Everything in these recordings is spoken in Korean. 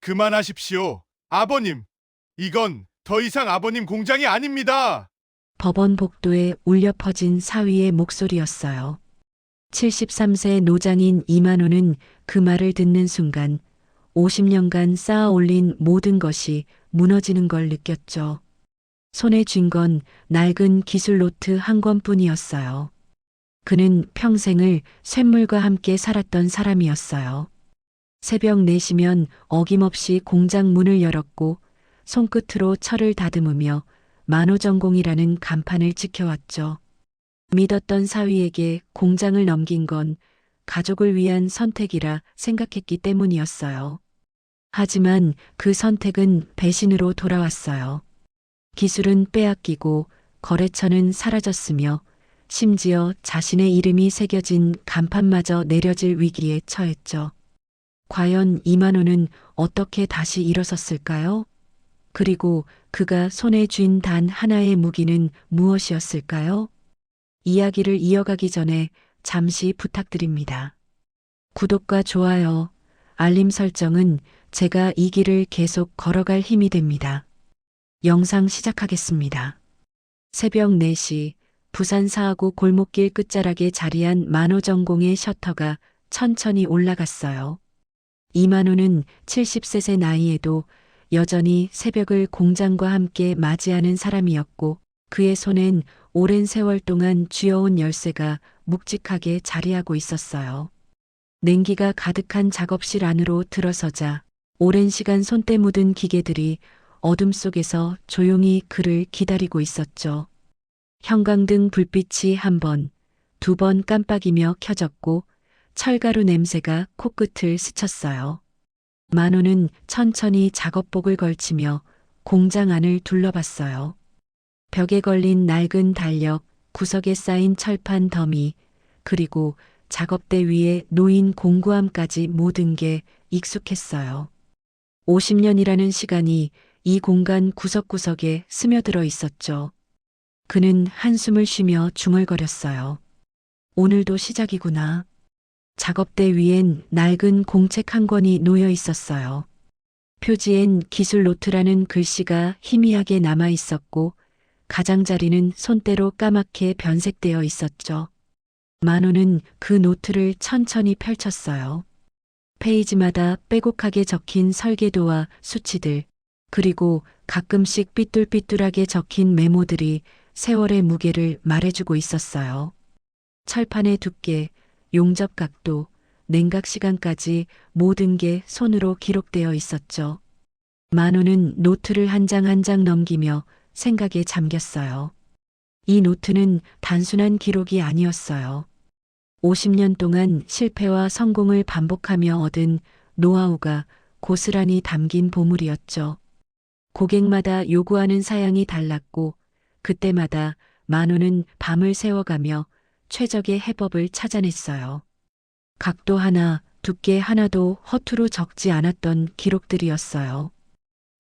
그만하십시오. 아버님, 이건 더 이상 아버님 공장이 아닙니다. 법원 복도에 울려 퍼진 사위의 목소리였어요. 73세 노장인 이만호는 그 말을 듣는 순간 50년간 쌓아 올린 모든 것이 무너지는 걸 느꼈죠. 손에 쥔 건 낡은 기술 노트 한 권뿐이었어요. 그는 평생을 쇳물과 함께 살았던 사람이었어요. 새벽 4시면 어김없이 공장 문을 열었고 손끝으로 철을 다듬으며 만호전공이라는 간판을 지켜왔죠. 믿었던 사위에게 공장을 넘긴 건 가족을 위한 선택이라 생각했기 때문이었어요. 하지만 그 선택은 배신으로 돌아왔어요. 기술은 빼앗기고 거래처는 사라졌으며 심지어 자신의 이름이 새겨진 간판마저 내려질 위기에 처했죠. 과연 이만호는 어떻게 다시 일어섰을까요? 그리고 그가 손에 쥔 단 하나의 무기는 무엇이었을까요? 이야기를 이어가기 전에 잠시 부탁드립니다. 구독과 좋아요, 알림 설정은 제가 이 길을 계속 걸어갈 힘이 됩니다. 영상 시작하겠습니다. 새벽 4시 부산 사하구 골목길 끝자락에 자리한 만호전공의 셔터가 천천히 올라갔어요. 이만호는 70세 나이에도 여전히 새벽을 공장과 함께 맞이하는 사람이었고 그의 손엔 오랜 세월 동안 쥐어온 열쇠가 묵직하게 자리하고 있었어요. 냉기가 가득한 작업실 안으로 들어서자 오랜 시간 손때 묻은 기계들이 어둠 속에서 조용히 그를 기다리고 있었죠. 형광등 불빛이 한 번, 두 번 깜빡이며 켜졌고 철가루 냄새가 코끝을 스쳤어요. 만호는 천천히 작업복을 걸치며 공장 안을 둘러봤어요. 벽에 걸린 낡은 달력, 구석에 쌓인 철판 더미, 그리고 작업대 위에 놓인 공구함까지 모든 게 익숙했어요. 50년이라는 시간이 이 공간 구석구석에 스며들어 있었죠. 그는 한숨을 쉬며 중얼거렸어요. 오늘도 시작이구나. 작업대 위엔 낡은 공책 한 권이 놓여 있었어요. 표지엔 기술 노트라는 글씨가 희미하게 남아 있었고 가장자리는 손때로 까맣게 변색되어 있었죠. 만호는 그 노트를 천천히 펼쳤어요. 페이지마다 빼곡하게 적힌 설계도와 수치들, 그리고 가끔씩 삐뚤삐뚤하게 적힌 메모들이 세월의 무게를 말해주고 있었어요. 철판의 두께, 용접 각도, 냉각 시간까지 모든 게 손으로 기록되어 있었죠. 만호는 노트를 한 장 한 장 넘기며 생각에 잠겼어요. 이 노트는 단순한 기록이 아니었어요. 50년 동안 실패와 성공을 반복하며 얻은 노하우가 고스란히 담긴 보물이었죠. 고객마다 요구하는 사양이 달랐고 그때마다 만호는 밤을 새워가며 최적의 해법을 찾아냈어요. 각도 하나, 두께 하나도 허투루 적지 않았던 기록들이었어요.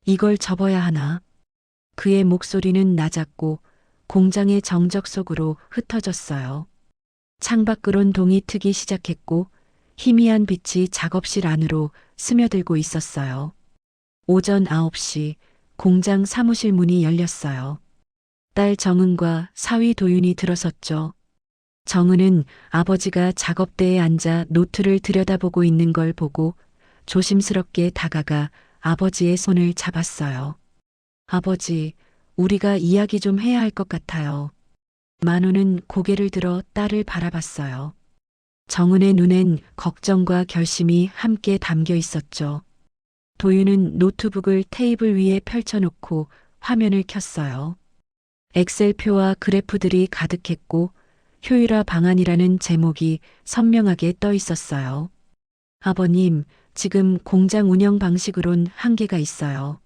이걸 접어야 하나? 그의 목소리는 낮았고 공장의 정적 속으로 흩어졌어요. 창밖으론 동이 트기 시작했고 희미한 빛이 작업실 안으로 스며들고 있었어요. 오전 9시 공장 사무실 문이 열렸어요. 딸 정은과 사위 도윤이 들어섰죠. 정은은 아버지가 작업대에 앉아 노트를 들여다보고 있는 걸 보고 조심스럽게 다가가 아버지의 손을 잡았어요. 아버지, 우리가 이야기 좀 해야 할 것 같아요. 만호는 고개를 들어 딸을 바라봤어요. 정은의 눈엔 걱정과 결심이 함께 담겨 있었죠. 도윤은 노트북을 테이블 위에 펼쳐놓고 화면을 켰어요. 엑셀표와 그래프들이 가득했고 효율화 방안이라는 제목이 선명하게 떠 있었어요. 아버님, 지금 공장 운영 방식으론 한계가 있어요.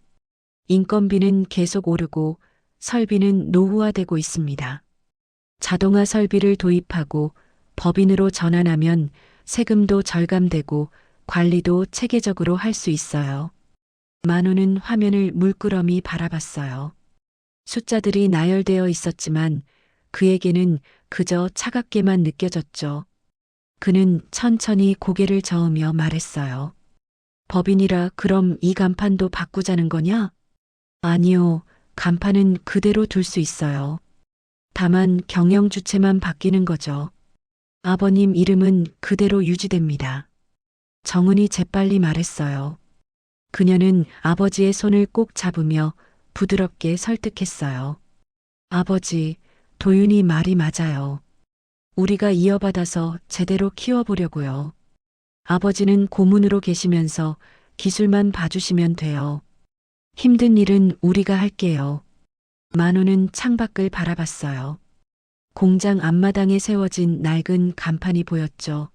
인건비는 계속 오르고 설비는 노후화되고 있습니다. 자동화 설비를 도입하고 법인으로 전환하면 세금도 절감되고 관리도 체계적으로 할 수 있어요. 만호는 화면을 물끄러미 바라봤어요. 숫자들이 나열되어 있었지만 그에게는 그저 차갑게만 느껴졌죠. 그는 천천히 고개를 저으며 말했어요. 법인이라 그럼 이 간판도 바꾸자는 거냐? 아니요. 간판은 그대로 둘 수 있어요. 다만 경영 주체만 바뀌는 거죠. 아버님 이름은 그대로 유지됩니다. 정은이 재빨리 말했어요. 그녀는 아버지의 손을 꼭 잡으며 부드럽게 설득했어요. 아버지, 도윤이 말이 맞아요. 우리가 이어받아서 제대로 키워보려고요. 아버지는 고문으로 계시면서 기술만 봐주시면 돼요. 힘든 일은 우리가 할게요. 만호는 창밖을 바라봤어요. 공장 앞마당에 세워진 낡은 간판이 보였죠.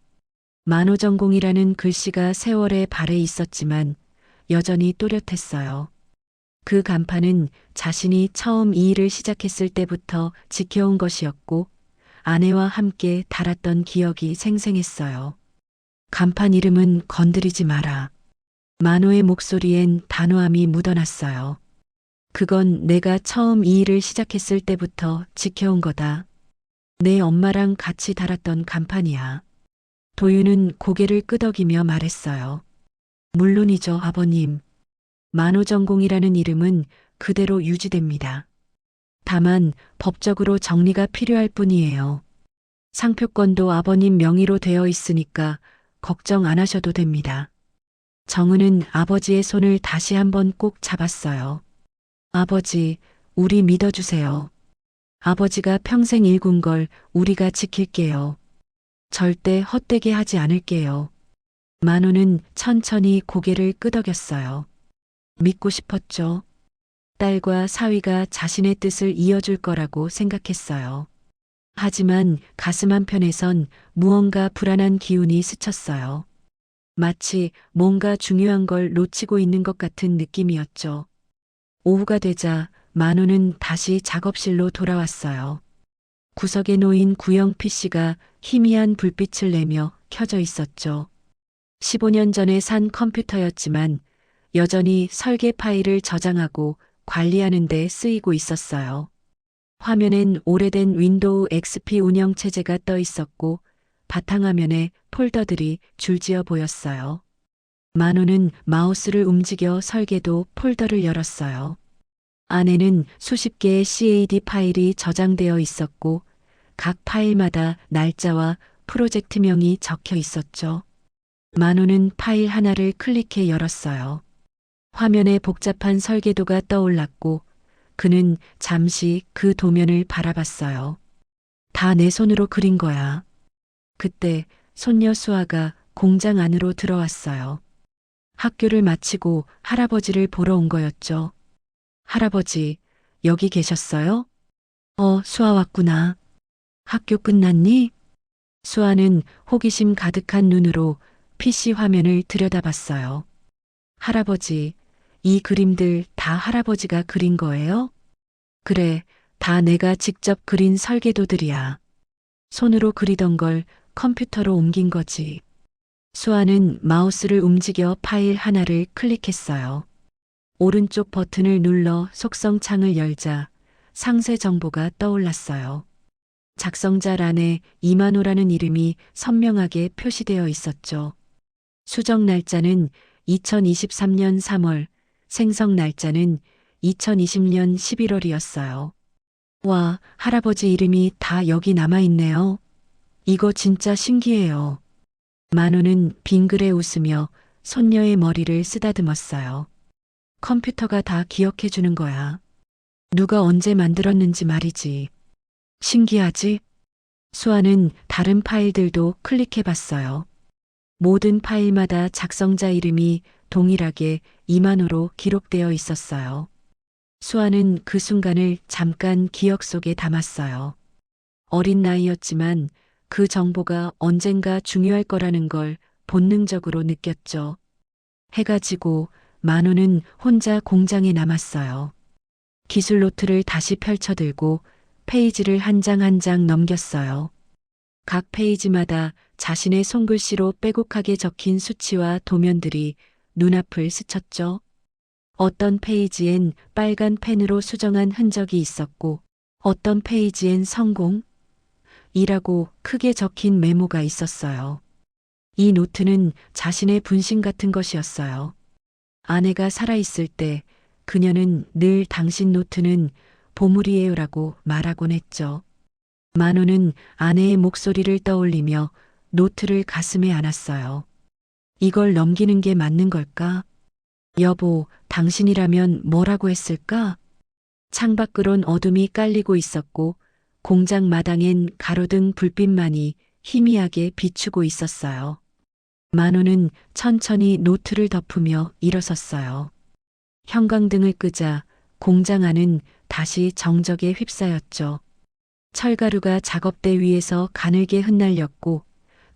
만호전공이라는 글씨가 세월의 발에 있었지만 여전히 또렷했어요. 그 간판은 자신이 처음 이 일을 시작했을 때부터 지켜온 것이었고 아내와 함께 달았던 기억이 생생했어요. 간판 이름은 건드리지 마라. 만호의 목소리엔 단호함이 묻어났어요. 그건 내가 처음 이 일을 시작했을 때부터 지켜온 거다. 내 엄마랑 같이 달았던 간판이야. 도윤은 고개를 끄덕이며 말했어요. 물론이죠, 아버님. 만호전공이라는 이름은 그대로 유지됩니다. 다만 법적으로 정리가 필요할 뿐이에요. 상표권도 아버님 명의로 되어 있으니까 걱정 안 하셔도 됩니다. 정은은 아버지의 손을 다시 한번 꼭 잡았어요. 아버지, 우리 믿어주세요. 아버지가 평생 일군 걸 우리가 지킬게요. 절대 헛되게 하지 않을게요. 만호는 천천히 고개를 끄덕였어요. 믿고 싶었죠. 딸과 사위가 자신의 뜻을 이어줄 거라고 생각했어요. 하지만 가슴 한편에선 무언가 불안한 기운이 스쳤어요. 마치 뭔가 중요한 걸 놓치고 있는 것 같은 느낌이었죠. 오후가 되자 만호는 다시 작업실로 돌아왔어요. 구석에 놓인 구형 PC가 희미한 불빛을 내며 켜져 있었죠. 15년 전에 산 컴퓨터였지만 여전히 설계 파일을 저장하고 관리하는 데 쓰이고 있었어요. 화면엔 오래된 윈도우 XP 운영체제가 떠 있었고 바탕화면에 폴더들이 줄지어 보였어요. 만호는 마우스를 움직여 설계도 폴더를 열었어요. 안에는 수십 개의 CAD 파일이 저장되어 있었고 각 파일마다 날짜와 프로젝트명이 적혀 있었죠. 만호는 파일 하나를 클릭해 열었어요. 화면에 복잡한 설계도가 떠올랐고 그는 잠시 그 도면을 바라봤어요. 다 내 손으로 그린 거야. 그때 손녀 수아가 공장 안으로 들어왔어요. 학교를 마치고 할아버지를 보러 온 거였죠. 할아버지, 여기 계셨어요? 수아 왔구나. 학교 끝났니? 수아는 호기심 가득한 눈으로 PC 화면을 들여다봤어요. 할아버지, 이 그림들 다 할아버지가 그린 거예요? 그래, 다 내가 직접 그린 설계도들이야. 손으로 그리던 걸 컴퓨터로 옮긴 거지. 수아는 마우스를 움직여 파일 하나를 클릭했어요. 오른쪽 버튼을 눌러 속성 창을 열자 상세 정보가 떠올랐어요. 작성자란에 이만호라는 이름이 선명하게 표시되어 있었죠. 수정 날짜는 2023년 3월, 생성 날짜는 2020년 11월이었어요. 와, 할아버지 이름이 다 여기 남아있네요. 이거 진짜 신기해요. 만호는 빙그레 웃으며 손녀의 머리를 쓰다듬었어요. 컴퓨터가 다 기억해주는 거야. 누가 언제 만들었는지 말이지. 신기하지? 수아는 다른 파일들도 클릭해봤어요. 모든 파일마다 작성자 이름이 동일하게 이만호로 기록되어 있었어요. 수아는 그 순간을 잠깐 기억 속에 담았어요. 어린 나이였지만 그 정보가 언젠가 중요할 거라는 걸 본능적으로 느꼈죠. 해가 지고 만호는 혼자 공장에 남았어요. 기술 노트를 다시 펼쳐들고 페이지를 한 장 한 장 넘겼어요. 각 페이지마다 자신의 손글씨로 빼곡하게 적힌 수치와 도면들이 눈앞을 스쳤죠. 어떤 페이지엔 빨간 펜으로 수정한 흔적이 있었고 어떤 페이지엔 성공? 이라고 크게 적힌 메모가 있었어요. 이 노트는 자신의 분신 같은 것이었어요. 아내가 살아있을 때 그녀는 늘 당신 노트는 보물이에요라고 말하곤 했죠. 만호는 아내의 목소리를 떠올리며 노트를 가슴에 안았어요. 이걸 넘기는 게 맞는 걸까? 여보, 당신이라면 뭐라고 했을까? 창밖으론 어둠이 깔리고 있었고 공장 마당엔 가로등 불빛만이 희미하게 비추고 있었어요. 만호는 천천히 노트를 덮으며 일어섰어요. 형광등을 끄자 공장 안은 다시 정적에 휩싸였죠. 철가루가 작업대 위에서 가늘게 흩날렸고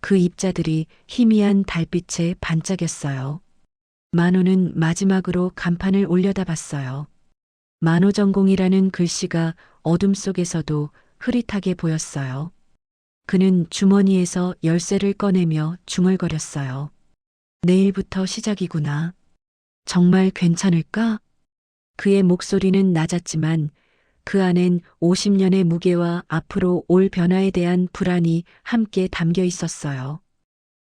그 입자들이 희미한 달빛에 반짝였어요. 만호는 마지막으로 간판을 올려다봤어요. 만호전공이라는 글씨가 어둠 속에서도 흐릿하게 보였어요. 그는 주머니에서 열쇠를 꺼내며 중얼거렸어요. 내일부터 시작이구나. 정말 괜찮을까? 그의 목소리는 낮았지만 그 안엔 50년의 무게와 앞으로 올 변화에 대한 불안이 함께 담겨 있었어요.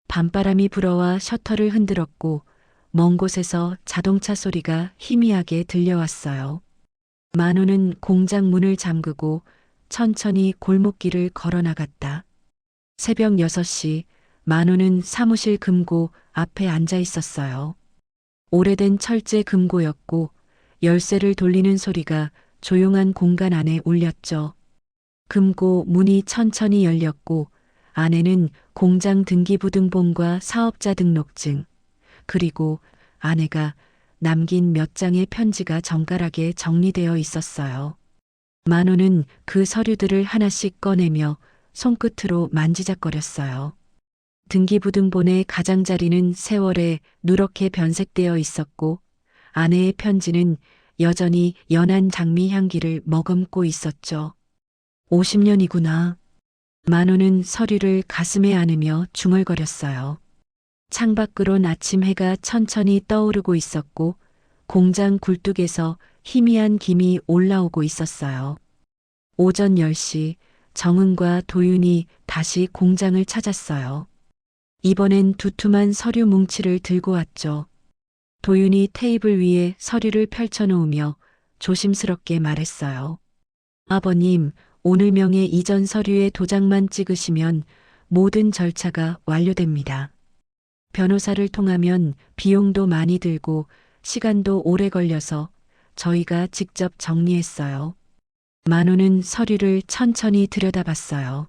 밤바람이 불어와 셔터를 흔들었고 먼 곳에서 자동차 소리가 희미하게 들려왔어요. 만호는 공장 문을 잠그고 천천히 골목길을 걸어나갔다. 새벽 6시 만호는 사무실 금고 앞에 앉아 있었어요. 오래된 철제 금고였고 열쇠를 돌리는 소리가 조용한 공간 안에 울렸죠. 금고 문이 천천히 열렸고 안에는 공장 등기부등본과 사업자 등록증, 그리고 아내가 남긴 몇 장의 편지가 정갈하게 정리되어 있었어요. 만호는 그 서류들을 하나씩 꺼내며 손끝으로 만지작거렸어요. 등기부등본의 가장자리는 세월에 누렇게 변색되어 있었고 아내의 편지는 여전히 연한 장미 향기를 머금고 있었죠. 50년이구나. 만호는 서류를 가슴에 안으며 중얼거렸어요. 창밖으론 아침 해가 천천히 떠오르고 있었고 공장 굴뚝에서 희미한 김이 올라오고 있었어요. 오전 10시 정은과 도윤이 다시 공장을 찾았어요. 이번엔 두툼한 서류 뭉치를 들고 왔죠. 도윤이 테이블 위에 서류를 펼쳐놓으며 조심스럽게 말했어요. 아버님, 오늘 명의 이전 서류에 도장만 찍으시면 모든 절차가 완료됩니다. 변호사를 통하면 비용도 많이 들고 시간도 오래 걸려서 저희가 직접 정리했어요. 만호는 서류를 천천히 들여다봤어요.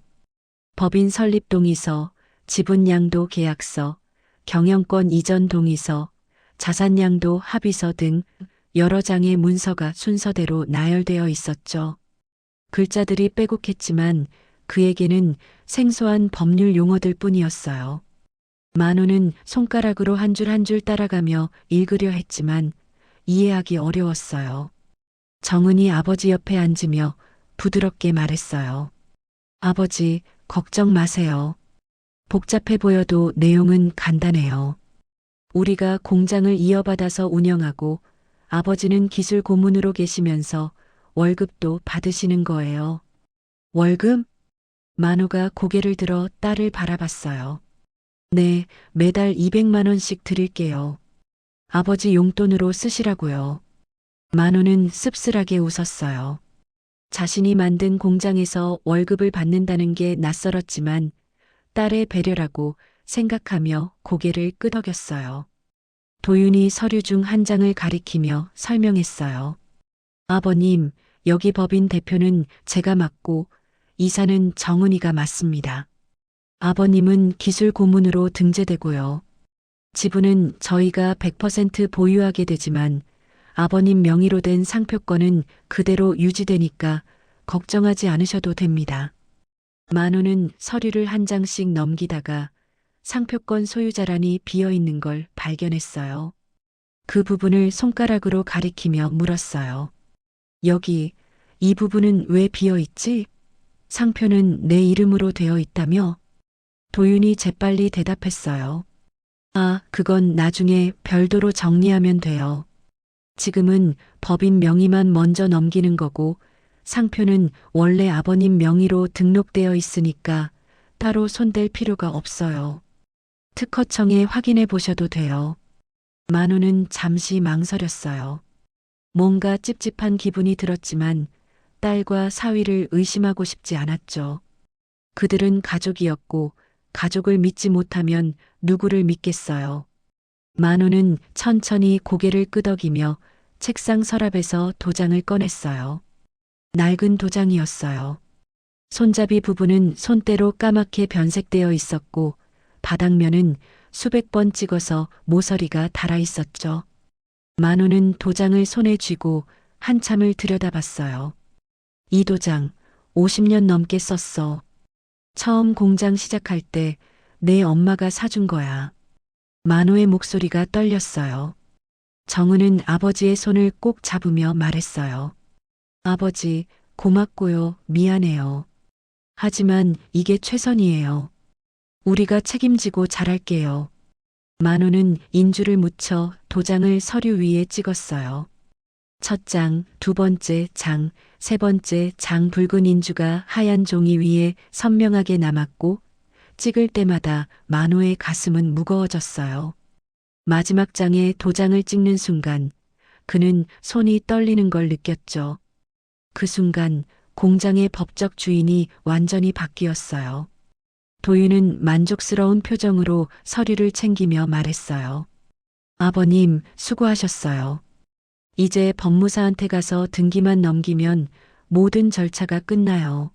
법인 설립 동의서, 지분양도 계약서, 경영권 이전 동의서, 자산양도 합의서 등 여러 장의 문서가 순서대로 나열되어 있었죠. 글자들이 빼곡했지만 그에게는 생소한 법률 용어들 뿐이었어요. 만호는 손가락으로 한 줄 한 줄 따라가며 읽으려 했지만 이해하기 어려웠어요. 정은이 아버지 옆에 앉으며 부드럽게 말했어요. 아버지, 걱정 마세요. 복잡해 보여도 내용은 간단해요. 우리가 공장을 이어받아서 운영하고 아버지는 기술 고문으로 계시면서 월급도 받으시는 거예요. 월급? 만호가 고개를 들어 딸을 바라봤어요. 네, 매달 200만 원씩 드릴게요. 아버지 용돈으로 쓰시라고요. 만호는 씁쓸하게 웃었어요. 자신이 만든 공장에서 월급을 받는다는 게 낯설었지만 딸의 배려라고 생각하며 고개를 끄덕였어요. 도윤이 서류 중 한 장을 가리키며 설명했어요. 아버님, 여기 법인 대표는 제가 맡고 이사는 정은이가 맡습니다. 아버님은 기술 고문으로 등재되고요. 지분은 저희가 100% 보유하게 되지만 아버님 명의로 된 상표권은 그대로 유지되니까 걱정하지 않으셔도 됩니다. 만호는 서류를 한 장씩 넘기다가 상표권 소유자란이 비어 있는 걸 발견했어요. 그 부분을 손가락으로 가리키며 물었어요. 여기, 이 부분은 왜 비어 있지? 상표는 내 이름으로 되어 있다며? 도윤이 재빨리 대답했어요. 아, 그건 나중에 별도로 정리하면 돼요. 지금은 법인 명의만 먼저 넘기는 거고 상표는 원래 아버님 명의로 등록되어 있으니까 따로 손댈 필요가 없어요. 특허청에 확인해 보셔도 돼요. 만우는 잠시 망설였어요. 뭔가 찝찝한 기분이 들었지만 딸과 사위를 의심하고 싶지 않았죠. 그들은 가족이었고 가족을 믿지 못하면 누구를 믿겠어요. 만우는 천천히 고개를 끄덕이며 책상 서랍에서 도장을 꺼냈어요. 낡은 도장이었어요. 손잡이 부분은 손때로 까맣게 변색되어 있었고 바닥면은 수백 번 찍어서 모서리가 달아 있었죠. 만우는 도장을 손에 쥐고 한참을 들여다봤어요. 이 도장 50년 넘게 썼어. 처음 공장 시작할 때 내 엄마가 사준 거야. 만우의 목소리가 떨렸어요. 정은은 아버지의 손을 꼭 잡으며 말했어요. 아버지, 고맙고요. 미안해요. 하지만 이게 최선이에요. 우리가 책임지고 잘할게요. 만우는 인주를 묻혀 도장을 서류 위에 찍었어요. 첫 장, 두 번째 장, 세 번째 장 붉은 인주가 하얀 종이 위에 선명하게 남았고 찍을 때마다 만우의 가슴은 무거워졌어요. 마지막 장에 도장을 찍는 순간 그는 손이 떨리는 걸 느꼈죠. 그 순간 공장의 법적 주인이 완전히 바뀌었어요. 도윤은 만족스러운 표정으로 서류를 챙기며 말했어요. 아버님, 수고하셨어요. 이제 법무사한테 가서 등기만 넘기면 모든 절차가 끝나요.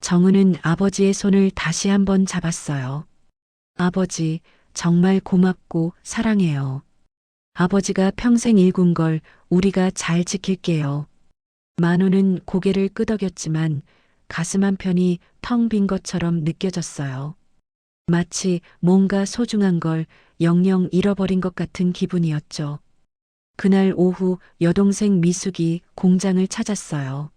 정은은 아버지의 손을 다시 한번 잡았어요. 아버지, 정말 고맙고 사랑해요. 아버지가 평생 일군 걸 우리가 잘 지킬게요. 만우는 고개를 끄덕였지만 가슴 한편이 텅 빈 것처럼 느껴졌어요. 마치 뭔가 소중한 걸 영영 잃어버린 것 같은 기분이었죠. 그날 오후 여동생 미숙이 공장을 찾았어요.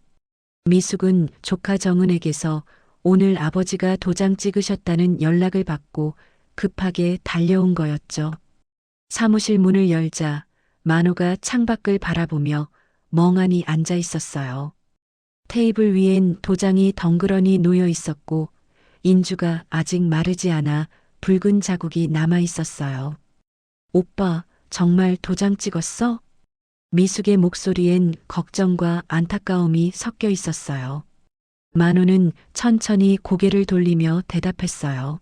미숙은 조카 정은에게서 오늘 아버지가 도장 찍으셨다는 연락을 받고 급하게 달려온 거였죠. 사무실 문을 열자 만우가 창밖을 바라보며 멍하니 앉아 있었어요. 테이블 위엔 도장이 덩그러니 놓여 있었고 인주가 아직 마르지 않아 붉은 자국이 남아 있었어요. 오빠, 정말 도장 찍었어? 미숙의 목소리엔 걱정과 안타까움이 섞여 있었어요. 만우는 천천히 고개를 돌리며 대답했어요.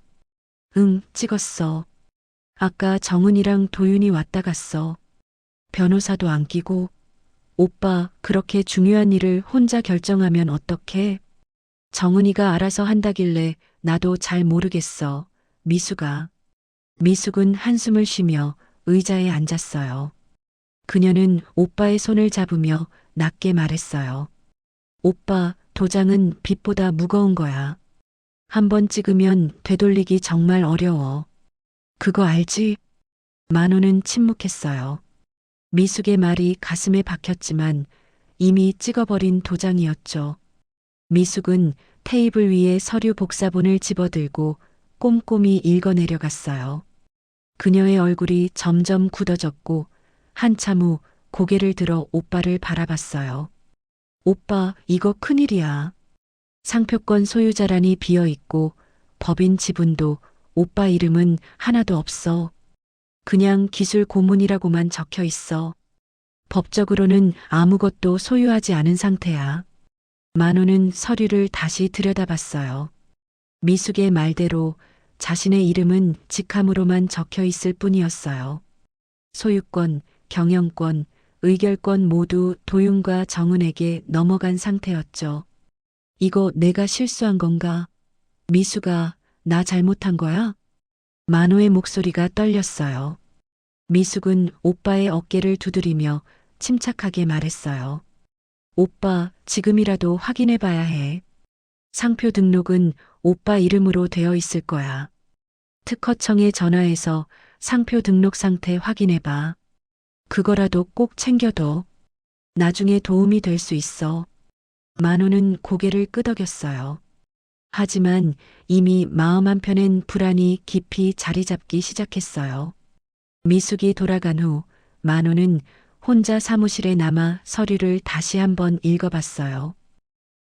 응, 찍었어. 아까 정은이랑 도윤이 왔다 갔어. 변호사도 안 끼고. 오빠, 그렇게 중요한 일을 혼자 결정하면 어떡해? 정은이가 알아서 한다길래 나도 잘 모르겠어. 미숙아. 미숙은 한숨을 쉬며 의자에 앉았어요. 그녀는 오빠의 손을 잡으며 낮게 말했어요. 오빠, 도장은 빛보다 무거운 거야. 한번 찍으면 되돌리기 정말 어려워. 그거 알지? 만우는 침묵했어요. 미숙의 말이 가슴에 박혔지만 이미 찍어버린 도장이었죠. 미숙은 테이블 위에 서류 복사본을 집어들고 꼼꼼히 읽어내려갔어요. 그녀의 얼굴이 점점 굳어졌고 한참 후 고개를 들어 오빠를 바라봤어요. 오빠, 이거 큰일이야. 상표권 소유자란이 비어있고 법인 지분도 오빠 이름은 하나도 없어. 그냥 기술 고문이라고만 적혀 있어. 법적으로는 아무것도 소유하지 않은 상태야. 만우는 서류를 다시 들여다봤어요. 미숙의 말대로 자신의 이름은 직함으로만 적혀 있을 뿐이었어요. 소유권, 경영권, 의결권 모두 도윤과 정은에게 넘어간 상태였죠. 이거 내가 실수한 건가? 미숙아, 나 잘못한 거야? 만우의 목소리가 떨렸어요. 미숙은 오빠의 어깨를 두드리며 침착하게 말했어요. 오빠, 지금이라도 확인해 봐야 해. 상표 등록은 오빠 이름으로 되어 있을 거야. 특허청에 전화해서 상표 등록 상태 확인해 봐. 그거라도 꼭 챙겨둬. 나중에 도움이 될 수 있어. 만우는 고개를 끄덕였어요. 하지만 이미 마음 한편엔 불안이 깊이 자리 잡기 시작했어요. 미숙이 돌아간 후 만우는 혼자 사무실에 남아 서류를 다시 한번 읽어봤어요.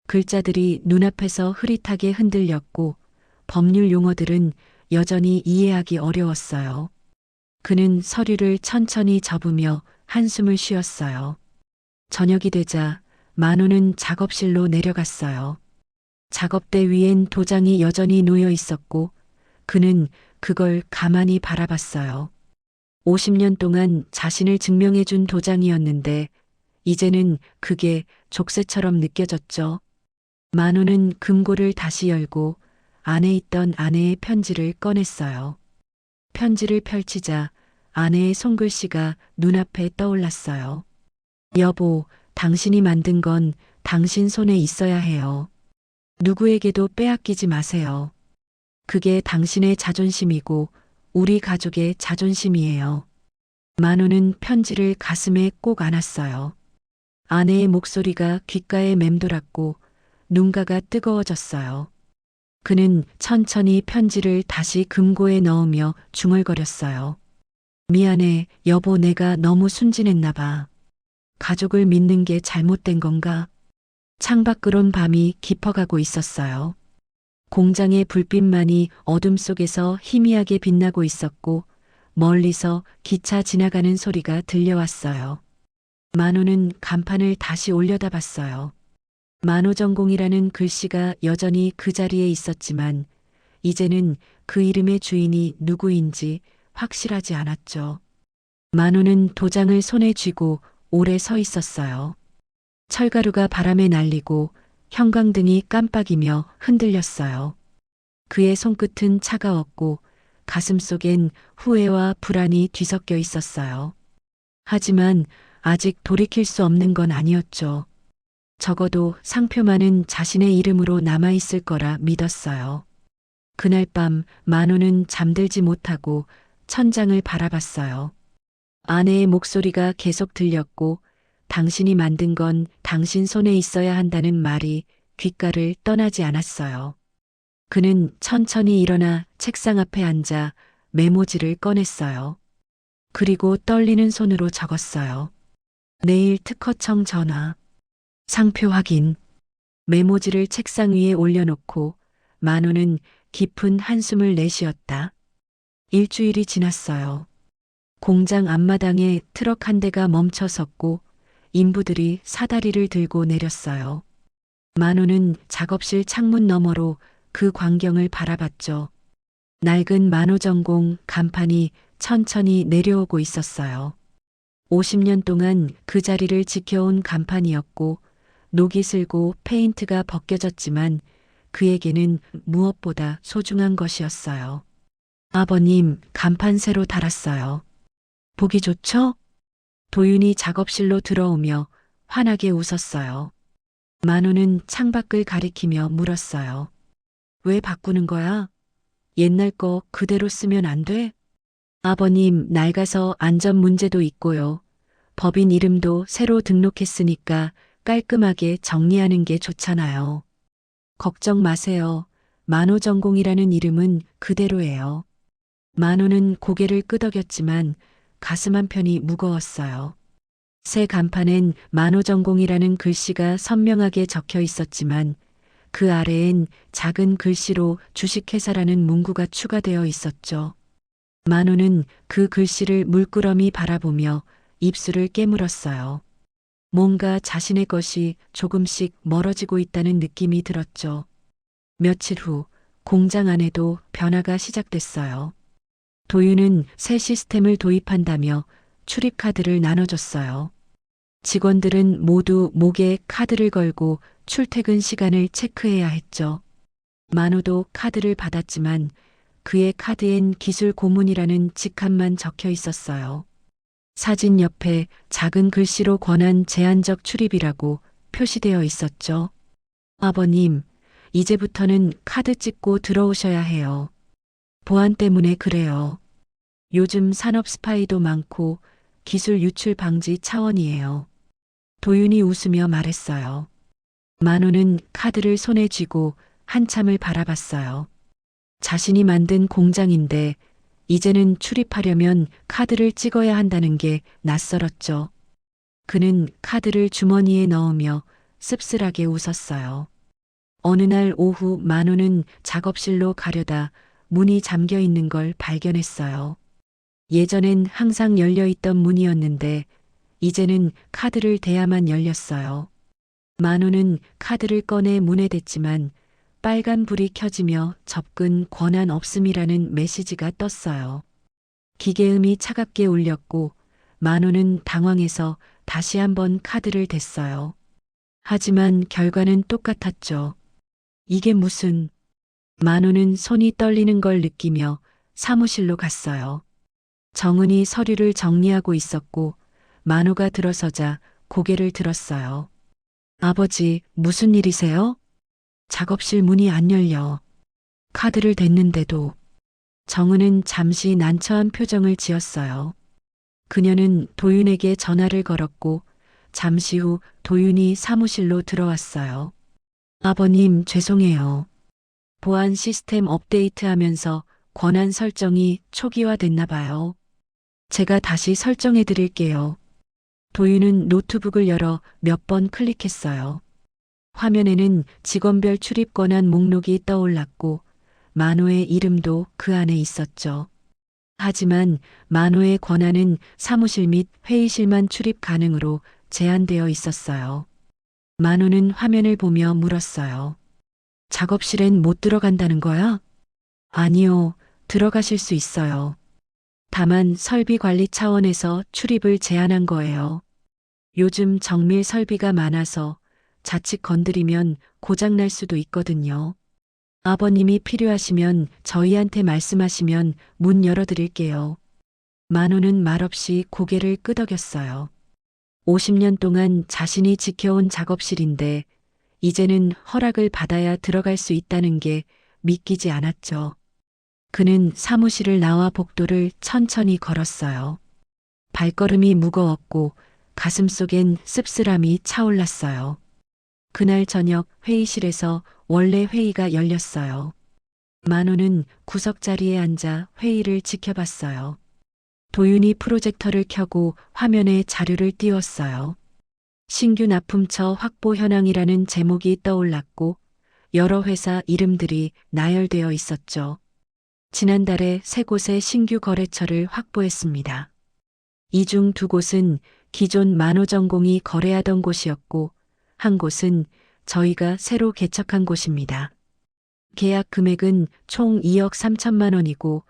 글자들이 눈앞에서 흐릿하게 흔들렸고 법률 용어들은 여전히 이해하기 어려웠어요. 그는 서류를 천천히 접으며 한숨을 쉬었어요. 저녁이 되자 만호는 작업실로 내려갔어요. 작업대 위엔 도장이 여전히 놓여 있었고 그는 그걸 가만히 바라봤어요. 50년 동안 자신을 증명해준 도장이었는데 이제는 그게 족쇄처럼 느껴졌죠. 만호는 금고를 다시 열고 안에 있던 아내의 편지를 꺼냈어요. 편지를 펼치자 아내의 손글씨가 눈앞에 떠올랐어요. 여보, 당신이 만든 건 당신 손에 있어야 해요. 누구에게도 빼앗기지 마세요. 그게 당신의 자존심이고 우리 가족의 자존심이에요. 만호는 편지를 가슴에 꼭 안았어요. 아내의 목소리가 귓가에 맴돌았고 눈가가 뜨거워졌어요. 그는 천천히 편지를 다시 금고에 넣으며 중얼거렸어요. 미안해, 여보, 내가 너무 순진했나 봐. 가족을 믿는 게 잘못된 건가? 창밖으론 밤이 깊어가고 있었어요. 공장의 불빛만이 어둠 속에서 희미하게 빛나고 있었고 멀리서 기차 지나가는 소리가 들려왔어요. 만호는 간판을 다시 올려다봤어요. 만호전공이라는 글씨가 여전히 그 자리에 있었지만 이제는 그 이름의 주인이 누구인지 확실하지 않았죠. 만호는 도장을 손에 쥐고 오래 서 있었어요. 철가루가 바람에 날리고 형광등이 깜빡이며 흔들렸어요. 그의 손끝은 차가웠고 가슴속엔 후회와 불안이 뒤섞여 있었어요. 하지만 아직 돌이킬 수 없는 건 아니었죠. 적어도 상표만은 자신의 이름으로 남아있을 거라 믿었어요. 그날 밤 만호는 잠들지 못하고 천장을 바라봤어요. 아내의 목소리가 계속 들렸고 당신이 만든 건 당신 손에 있어야 한다는 말이 귓가를 떠나지 않았어요. 그는 천천히 일어나 책상 앞에 앉아 메모지를 꺼냈어요. 그리고 떨리는 손으로 적었어요. 내일 특허청 전화. 상표 확인. 메모지를 책상 위에 올려놓고 만호는 깊은 한숨을 내쉬었다. 일주일이 지났어요. 공장 앞마당에 트럭 한 대가 멈춰 섰고 인부들이 사다리를 들고 내렸어요. 만호는 작업실 창문 너머로 그 광경을 바라봤죠. 낡은 만호전공 간판이 천천히 내려오고 있었어요. 50년 동안 그 자리를 지켜온 간판이었고 녹이 슬고 페인트가 벗겨졌지만 그에게는 무엇보다 소중한 것이었어요. 아버님, 간판 새로 달았어요. 보기 좋죠? 도윤이 작업실로 들어오며 환하게 웃었어요. 만호는 창밖을 가리키며 물었어요. 왜 바꾸는 거야? 옛날 거 그대로 쓰면 안 돼? 아버님, 낡아서 안전 문제도 있고요. 법인 이름도 새로 등록했으니까 깔끔하게 정리하는 게 좋잖아요. 걱정 마세요. 만호전공이라는 이름은 그대로예요. 만호는 고개를 끄덕였지만 가슴 한편이 무거웠어요. 새 간판엔 만호전공이라는 글씨가 선명하게 적혀 있었지만 그 아래엔 작은 글씨로 주식회사라는 문구가 추가되어 있었죠. 만호는 그 글씨를 물끄러미 바라보며 입술을 깨물었어요. 뭔가 자신의 것이 조금씩 멀어지고 있다는 느낌이 들었죠. 며칠 후 공장 안에도 변화가 시작됐어요. 도윤은 새 시스템을 도입한다며 출입카드를 나눠줬어요. 직원들은 모두 목에 카드를 걸고 출퇴근 시간을 체크해야 했죠. 만호도 카드를 받았지만 그의 카드엔 기술 고문이라는 직함만 적혀 있었어요. 사진 옆에 작은 글씨로 권한 제한적 출입이라고 표시되어 있었죠. 아버님, 이제부터는 카드 찍고 들어오셔야 해요. 보안 때문에 그래요. 요즘 산업 스파이도 많고 기술 유출 방지 차원이에요. 도윤이 웃으며 말했어요. 만호는 카드를 손에 쥐고 한참을 바라봤어요. 자신이 만든 공장인데 이제는 출입하려면 카드를 찍어야 한다는 게 낯설었죠. 그는 카드를 주머니에 넣으며 씁쓸하게 웃었어요. 어느 날 오후 만호는 작업실로 가려다 문이 잠겨 있는 걸 발견했어요. 예전엔 항상 열려 있던 문이었는데 이제는 카드를 대야만 열렸어요. 만우는 카드를 꺼내 문에 댔지만 빨간 불이 켜지며 접근 권한 없음이라는 메시지가 떴어요. 기계음이 차갑게 울렸고 만우는 당황해서 다시 한번 카드를 댔어요. 하지만 결과는 똑같았죠. 이게 무슨... 만우는 손이 떨리는 걸 느끼며 사무실로 갔어요. 정은이 서류를 정리하고 있었고 만우가 들어서자 고개를 들었어요. 아버지, 무슨 일이세요? 작업실 문이 안 열려. 카드를 댔는데도. 정은은 잠시 난처한 표정을 지었어요. 그녀는 도윤에게 전화를 걸었고 잠시 후 도윤이 사무실로 들어왔어요. 아버님, 죄송해요. 보안 시스템 업데이트하면서 권한 설정이 초기화됐나 봐요. 제가 다시 설정해 드릴게요. 도윤은 노트북을 열어 몇 번 클릭했어요. 화면에는 직원별 출입 권한 목록이 떠올랐고 만호의 이름도 그 안에 있었죠. 하지만 만호의 권한은 사무실 및 회의실만 출입 가능으로 제한되어 있었어요. 만호는 화면을 보며 물었어요. 작업실엔 못 들어간다는 거야? 아니요, 들어가실 수 있어요. 다만 설비 관리 차원에서 출입을 제한한 거예요. 요즘 정밀 설비가 많아서 자칫 건드리면 고장날 수도 있거든요. 아버님이 필요하시면 저희한테 말씀하시면 문 열어드릴게요. 만호는 말없이 고개를 끄덕였어요. 50년 동안 자신이 지켜온 작업실인데 이제는 허락을 받아야 들어갈 수 있다는 게 믿기지 않았죠. 그는 사무실을 나와 복도를 천천히 걸었어요. 발걸음이 무거웠고 가슴속엔 씁쓸함이 차올랐어요. 그날 저녁 회의실에서 원래 회의가 열렸어요. 만호는 구석자리에 앉아 회의를 지켜봤어요. 도윤이 프로젝터를 켜고 화면에 자료를 띄웠어요. 신규 납품처 확보 현황이라는 제목이 떠올랐고 여러 회사 이름들이 나열되어 있었죠. 지난달에 3곳의 신규 거래처를 확보했습니다. 이 중 2곳은 기존 만호전공이 거래하던 곳이었고 한 곳은 저희가 새로 개척한 곳입니다. 계약 금액은 총 2억 3천만 원이고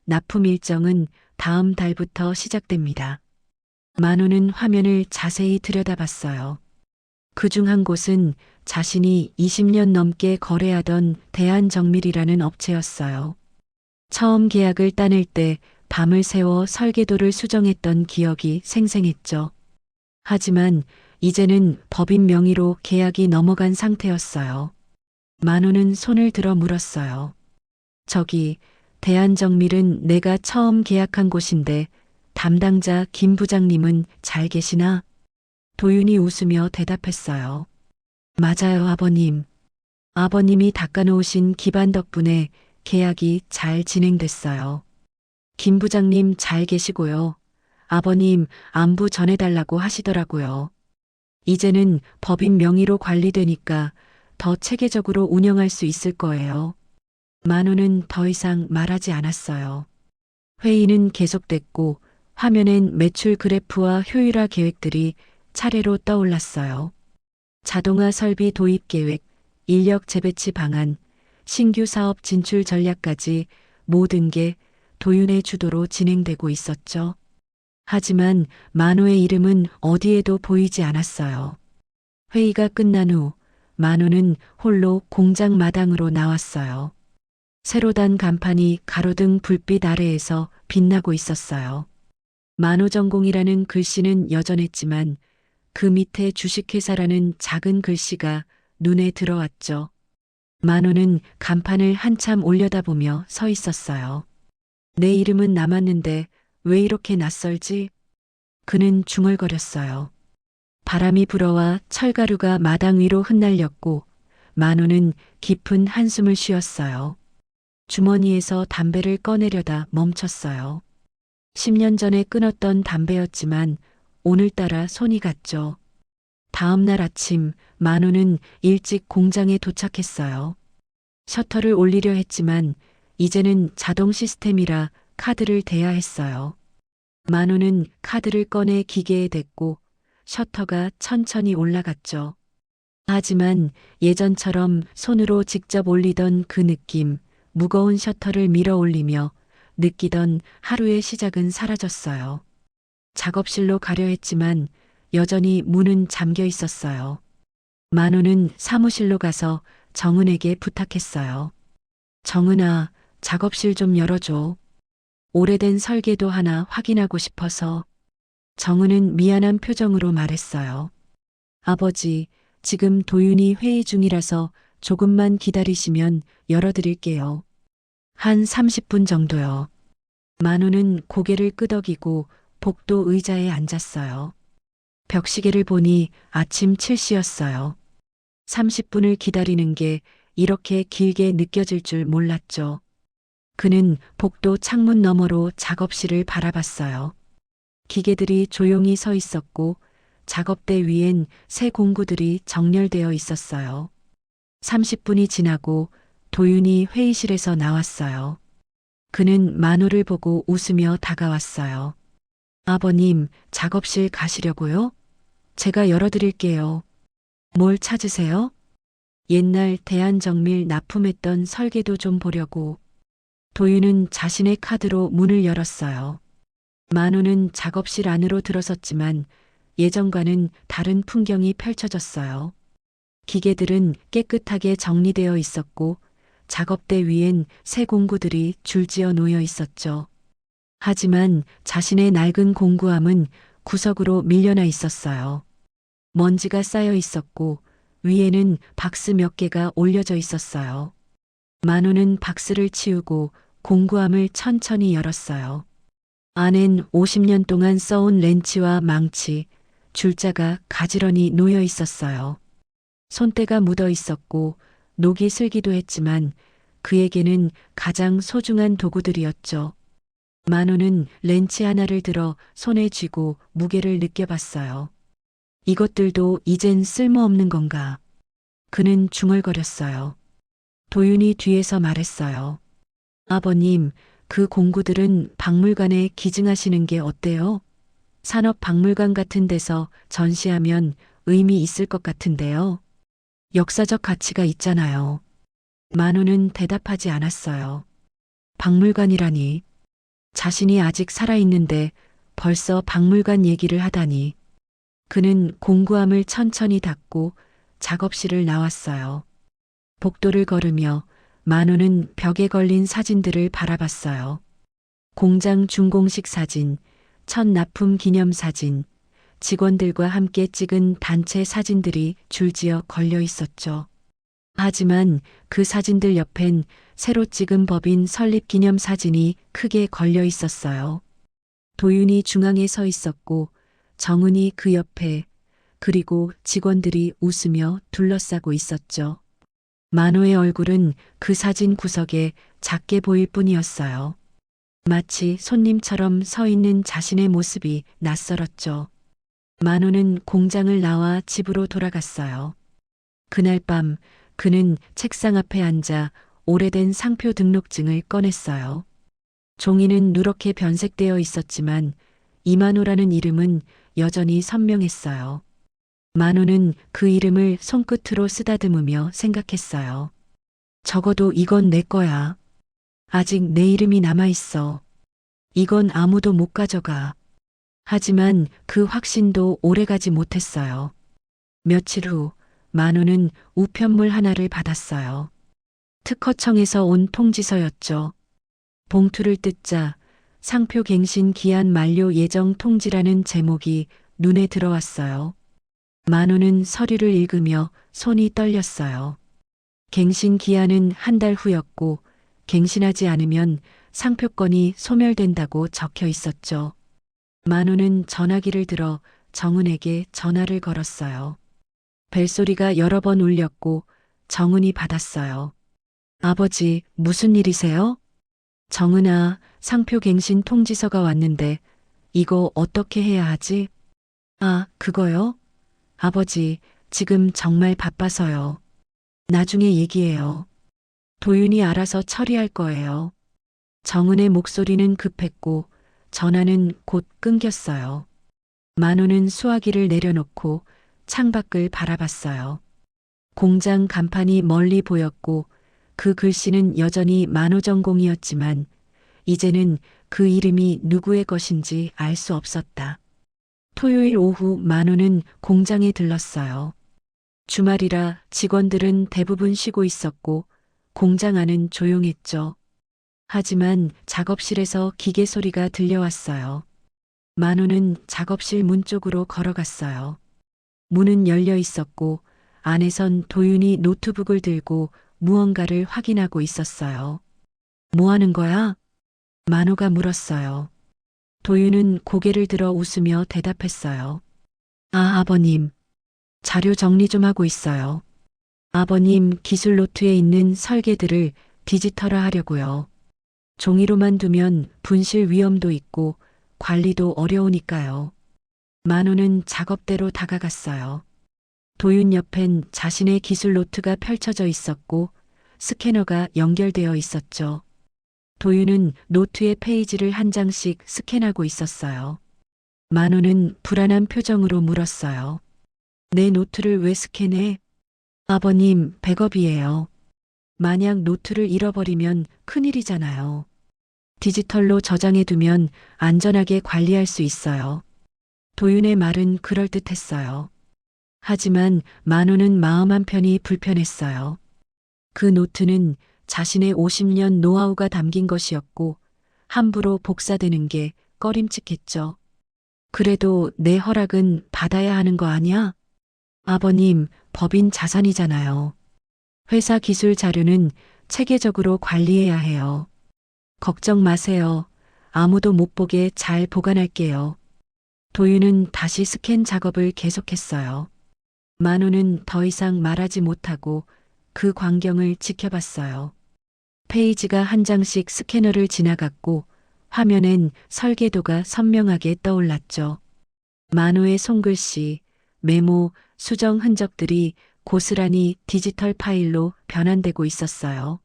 납품 일정은 다음 달부터 시작됩니다. 만호는 화면을 자세히 들여다봤어요. 그중 한 곳은 자신이 20년 넘게 거래하던 대한정밀이라는 업체였어요. 처음 계약을 따낼 때 밤을 새워 설계도를 수정했던 기억이 생생했죠. 하지만 이제는 법인 명의로 계약이 넘어간 상태였어요. 만호는 손을 들어 물었어요. 저기, 대한정밀은 내가 처음 계약한 곳인데 담당자 김 부장님은 잘 계시나? 도윤이 웃으며 대답했어요. 맞아요, 아버님. 아버님이 닦아놓으신 기반 덕분에 계약이 잘 진행됐어요. 김 부장님 잘 계시고요. 아버님 안부 전해달라고 하시더라고요. 이제는 법인 명의로 관리되니까 더 체계적으로 운영할 수 있을 거예요. 만호는 더 이상 말하지 않았어요. 회의는 계속됐고 화면엔 매출 그래프와 효율화 계획들이 차례로 떠올랐어요. 자동화 설비 도입 계획, 인력 재배치 방안, 신규 사업 진출 전략까지 모든 게 도윤의 주도로 진행되고 있었죠. 하지만 만호의 이름은 어디에도 보이지 않았어요. 회의가 끝난 후 만호는 홀로 공장 마당으로 나왔어요. 새로 단 간판이 가로등 불빛 아래에서 빛나고 있었어요. 만호전공이라는 글씨는 여전했지만 그 밑에 주식회사라는 작은 글씨가 눈에 들어왔죠. 만호는 간판을 한참 올려다보며 서 있었어요. 내 이름은 남았는데 왜 이렇게 낯설지? 그는 중얼거렸어요. 바람이 불어와 철가루가 마당 위로 흩날렸고 만호는 깊은 한숨을 쉬었어요. 주머니에서 담배를 꺼내려다 멈췄어요. 10년 전에 끊었던 담배였지만 오늘따라 손이 갔죠. 다음 날 아침 만호는 일찍 공장에 도착했어요. 셔터를 올리려 했지만 이제는 자동 시스템이라 카드를 대야 했어요. 만호는 카드를 꺼내 기계에 댔고 셔터가 천천히 올라갔죠. 하지만 예전처럼 손으로 직접 올리던 그 느낌, 무거운 셔터를 밀어 올리며 느끼던 하루의 시작은 사라졌어요. 작업실로 가려 했지만 여전히 문은 잠겨 있었어요. 만호는 사무실로 가서 정은에게 부탁했어요. 정은아, 작업실 좀 열어줘. 오래된 설계도 하나 확인하고 싶어서. 정은은 미안한 표정으로 말했어요. 아버지, 지금 도윤이 회의 중이라서 조금만 기다리시면 열어드릴게요. 한 30분 정도요. 만호는 고개를 끄덕이고 복도 의자에 앉았어요. 벽시계를 보니 아침 7시였어요. 30분을 기다리는 게 이렇게 길게 느껴질 줄 몰랐죠. 그는 복도 창문 너머로 작업실을 바라봤어요. 기계들이 조용히 서 있었고 작업대 위엔 새 공구들이 정렬되어 있었어요. 30분이 지나고 도윤이 회의실에서 나왔어요. 그는 만호를 보고 웃으며 다가왔어요. 아버님, 작업실 가시려고요? 제가 열어드릴게요. 뭘 찾으세요? 옛날 대한정밀 납품했던 설계도 좀 보려고. 도윤은 자신의 카드로 문을 열었어요. 만호는 작업실 안으로 들어섰지만 예전과는 다른 풍경이 펼쳐졌어요. 기계들은 깨끗하게 정리되어 있었고 작업대 위엔 새 공구들이 줄지어 놓여 있었죠. 하지만 자신의 낡은 공구함은 구석으로 밀려나 있었어요. 먼지가 쌓여 있었고 위에는 박스 몇 개가 올려져 있었어요. 만호는 박스를 치우고 공구함을 천천히 열었어요. 안엔 50년 동안 써온 렌치와 망치, 줄자가 가지런히 놓여 있었어요. 손때가 묻어 있었고 녹이 슬기도 했지만 그에게는 가장 소중한 도구들이었죠. 만호는 렌치 하나를 들어 손에 쥐고 무게를 느껴봤어요. 이것들도 이젠 쓸모없는 건가? 그는 중얼거렸어요. 도윤이 뒤에서 말했어요. 아버님, 그 공구들은 박물관에 기증하시는 게 어때요? 산업박물관 같은 데서 전시하면 의미 있을 것 같은데요. 역사적 가치가 있잖아요. 만호는 대답하지 않았어요. 박물관이라니. 자신이 아직 살아있는데 벌써 박물관 얘기를 하다니. 그는 공구함을 천천히 닫고 작업실을 나왔어요. 복도를 걸으며 만호는 벽에 걸린 사진들을 바라봤어요. 공장 준공식 사진, 첫 납품 기념 사진, 직원들과 함께 찍은 단체 사진들이 줄지어 걸려 있었죠. 하지만 그 사진들 옆엔 새로 찍은 법인 설립 기념 사진이 크게 걸려 있었어요. 도윤이 중앙에 서 있었고 정은이 그 옆에, 그리고 직원들이 웃으며 둘러싸고 있었죠. 만호의 얼굴은 그 사진 구석에 작게 보일 뿐이었어요. 마치 손님처럼 서 있는 자신의 모습이 낯설었죠. 만호는 공장을 나와 집으로 돌아갔어요. 그날 밤 그는 책상 앞에 앉아 오래된 상표 등록증을 꺼냈어요. 종이는 누렇게 변색되어 있었지만 이만호라는 이름은 여전히 선명했어요. 만호는 그 이름을 손끝으로 쓰다듬으며 생각했어요. 적어도 이건 내 거야. 아직 내 이름이 남아있어. 이건 아무도 못 가져가. 하지만 그 확신도 오래가지 못했어요. 며칠 후 만호는 우편물 하나를 받았어요. 특허청에서 온 통지서였죠. 봉투를 뜯자 상표 갱신 기한 만료 예정 통지라는 제목이 눈에 들어왔어요. 만호는 서류를 읽으며 손이 떨렸어요. 갱신 기한은 한 달 후였고 갱신하지 않으면 상표권이 소멸된다고 적혀 있었죠. 만호는 전화기를 들어 정은에게 전화를 걸었어요. 벨소리가 여러 번 울렸고 정은이 받았어요. 아버지, 무슨 일이세요? 정은아, 상표 갱신 통지서가 왔는데 이거 어떻게 해야 하지? 아, 그거요? 아버지, 지금 정말 바빠서요. 나중에 얘기해요. 도윤이 알아서 처리할 거예요. 정은의 목소리는 급했고 전화는 곧 끊겼어요. 만호는 수화기를 내려놓고 창밖을 바라봤어요. 공장 간판이 멀리 보였고 그 글씨는 여전히 만호전공이었지만 이제는 그 이름이 누구의 것인지 알 수 없었다. 토요일 오후 만호는 공장에 들렀어요. 주말이라 직원들은 대부분 쉬고 있었고 공장 안은 조용했죠. 하지만 작업실에서 기계 소리가 들려왔어요. 만호는 작업실 문 쪽으로 걸어갔어요. 문은 열려 있었고 안에선 도윤이 노트북을 들고 무언가를 확인하고 있었어요. 뭐 하는 거야? 만호가 물었어요. 도윤은 고개를 들어 웃으며 대답했어요. 아버님. 자료 정리 좀 하고 있어요. 아버님 기술 노트에 있는 설계들을 디지털화 하려고요. 종이로만 두면 분실 위험도 있고 관리도 어려우니까요. 만호는 작업대로 다가갔어요. 도윤 옆엔 자신의 기술 노트가 펼쳐져 있었고 스캐너가 연결되어 있었죠. 도윤은 노트의 페이지를 한 장씩 스캔하고 있었어요. 만호는 불안한 표정으로 물었어요. 내 노트를 왜 스캔해? 아버님, 백업이에요. 만약 노트를 잃어버리면 큰일이잖아요. 디지털로 저장해두면 안전하게 관리할 수 있어요. 도윤의 말은 그럴듯했어요. 하지만 만호는 마음 한편이 불편했어요. 그 노트는 자신의 50년 노하우가 담긴 것이었고 함부로 복사되는 게 꺼림칙했죠. 그래도 내 허락은 받아야 하는 거 아니야? 아버님, 법인 자산이잖아요. 회사 기술 자료는 체계적으로 관리해야 해요. 걱정 마세요. 아무도 못 보게 잘 보관할게요. 도윤은 다시 스캔 작업을 계속했어요. 만호는 더 이상 말하지 못하고 그 광경을 지켜봤어요. 페이지가 한 장씩 스캐너를 지나갔고 화면엔 설계도가 선명하게 떠올랐죠. 만호의 손글씨, 메모, 수정 흔적들이 고스란히 디지털 파일로 변환되고 있었어요.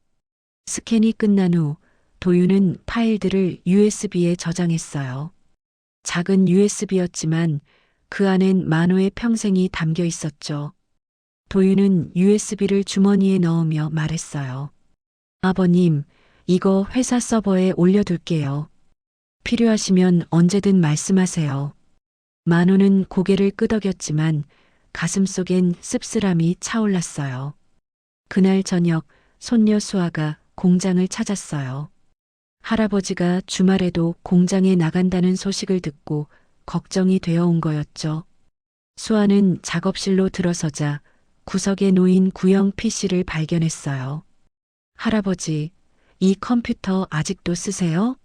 스캔이 끝난 후 도윤은 파일들을 USB에 저장했어요. 작은 USB였지만 그 안엔 만호의 평생이 담겨 있었죠. 도윤은 USB를 주머니에 넣으며 말했어요. 아버님, 이거 회사 서버에 올려둘게요. 필요하시면 언제든 말씀하세요. 만호는 고개를 끄덕였지만 가슴속엔 씁쓸함이 차올랐어요. 그날 저녁 손녀 수아가 공장을 찾았어요. 할아버지가 주말에도 공장에 나간다는 소식을 듣고 걱정이 되어 온 거였죠. 수아는 작업실로 들어서자 구석에 놓인 구형 PC를 발견했어요. 할아버지, 이 컴퓨터 아직도 쓰세요?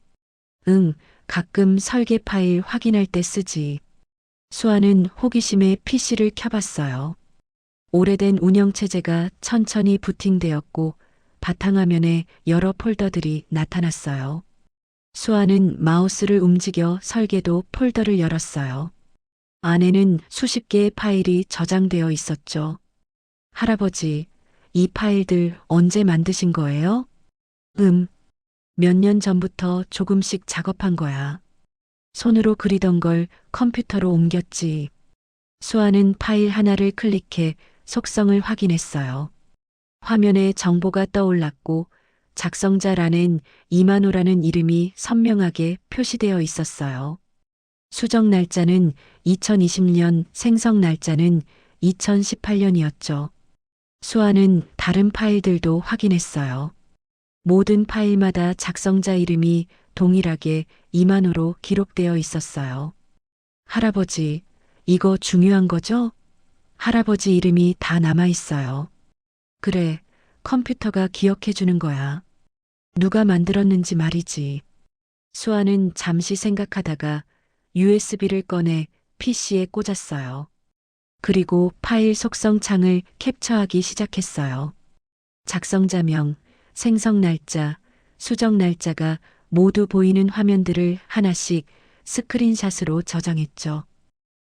응, 가끔 설계 파일 확인할 때 쓰지. 수아는 호기심에 PC를 켜봤어요. 오래된 운영체제가 천천히 부팅되었고 바탕화면에 여러 폴더들이 나타났어요. 수아는 마우스를 움직여 설계도 폴더를 열었어요. 안에는 수십 개의 파일이 저장되어 있었죠. 할아버지, 이 파일들 언제 만드신 거예요? 몇 년 전부터 조금씩 작업한 거야. 손으로 그리던 걸 컴퓨터로 옮겼지. 수아는 파일 하나를 클릭해 속성을 확인했어요. 화면에 정보가 떠올랐고 작성자란엔 이만호라는 이름이 선명하게 표시되어 있었어요. 수정 날짜는 2020년, 생성 날짜는 2018년이었죠. 수아는 다른 파일들도 확인했어요. 모든 파일마다 작성자 이름이 동일하게 이만호로 기록되어 있었어요. 할아버지, 이거 중요한 거죠? 할아버지 이름이 다 남아 있어요. 그래, 컴퓨터가 기억해 주는 거야. 누가 만들었는지 말이지. 수아는 잠시 생각하다가 USB를 꺼내 PC에 꽂았어요. 그리고 파일 속성 창을 캡처하기 시작했어요. 작성자명, 생성 날짜, 수정 날짜가 모두 보이는 화면들을 하나씩 스크린샷으로 저장했죠.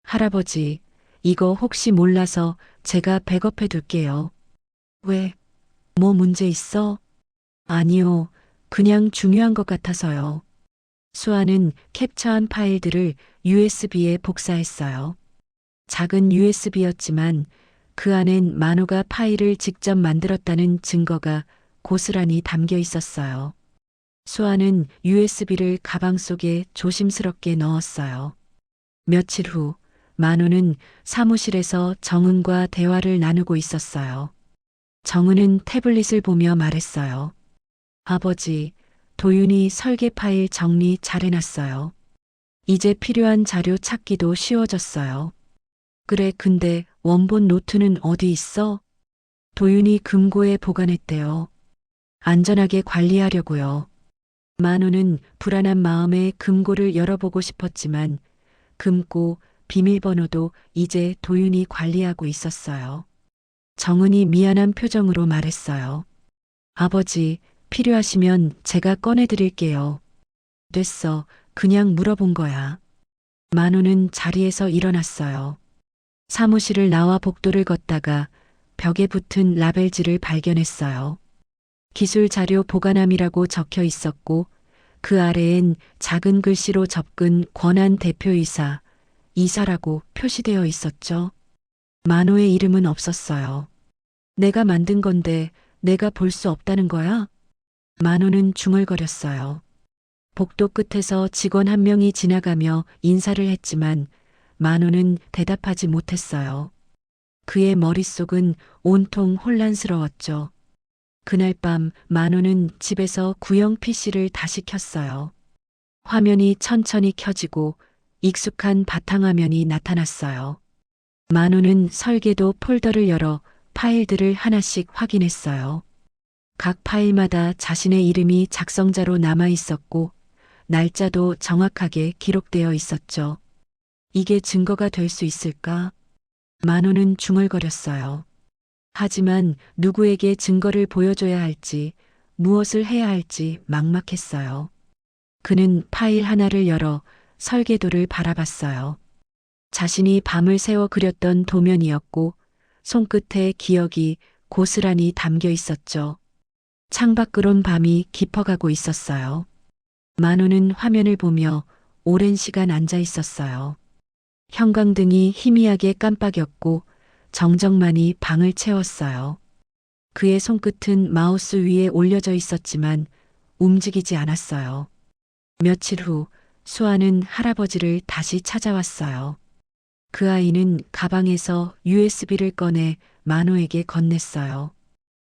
할아버지, 이거 혹시 몰라서 제가 백업해 둘게요. 왜? 뭐 문제 있어? 아니요. 그냥 중요한 것 같아서요. 수아는 캡처한 파일들을 USB에 복사했어요. 작은 USB였지만 그 안엔 만호가 파일을 직접 만들었다는 증거가 고스란히 담겨 있었어요. 수아는 USB를 가방 속에 조심스럽게 넣었어요. 며칠 후 만호는 사무실에서 정은과 대화를 나누고 있었어요. 정은은 태블릿을 보며 말했어요. 아버지, 도윤이 설계 파일 정리 잘 해놨어요. 이제 필요한 자료 찾기도 쉬워졌어요. 그래, 근데 원본 노트는 어디 있어? 도윤이 금고에 보관했대요. 안전하게 관리하려고요. 만호는 불안한 마음에 금고를 열어보고 싶었지만 금고 비밀번호도 이제 도윤이 관리하고 있었어요. 정은이 미안한 표정으로 말했어요. 아버지, 필요하시면 제가 꺼내드릴게요. 됐어. 그냥 물어본 거야. 만호는 자리에서 일어났어요. 사무실을 나와 복도를 걷다가 벽에 붙은 라벨지를 발견했어요. 기술 자료 보관함이라고 적혀 있었고 그 아래엔 작은 글씨로 접근 권한 대표이사, 이사라고 표시되어 있었죠. 만호의 이름은 없었어요. 내가 만든 건데 내가 볼 수 없다는 거야? 만호는 중얼거렸어요. 복도 끝에서 직원 한 명이 지나가며 인사를 했지만 만호는 대답하지 못했어요. 그의 머릿속은 온통 혼란스러웠죠. 그날 밤 만호는 집에서 구형 PC를 다시 켰어요. 화면이 천천히 켜지고 익숙한 바탕화면이 나타났어요. 만호는 설계도 폴더를 열어 파일들을 하나씩 확인했어요. 각 파일마다 자신의 이름이 작성자로 남아 있었고 날짜도 정확하게 기록되어 있었죠. 이게 증거가 될 수 있을까? 만호는 중얼거렸어요. 하지만 누구에게 증거를 보여줘야 할지, 무엇을 해야 할지 막막했어요. 그는 파일 하나를 열어 설계도를 바라봤어요. 자신이 밤을 새워 그렸던 도면이었고 손끝에 기억이 고스란히 담겨 있었죠. 창밖으론 밤이 깊어가고 있었어요. 만호는 화면을 보며 오랜 시간 앉아 있었어요. 형광등이 희미하게 깜빡였고 정적만이 방을 채웠어요. 그의 손끝은 마우스 위에 올려져 있었지만 움직이지 않았어요. 며칠 후 수아는 할아버지를 다시 찾아왔어요. 그 아이는 가방에서 USB를 꺼내 만호에게 건넸어요.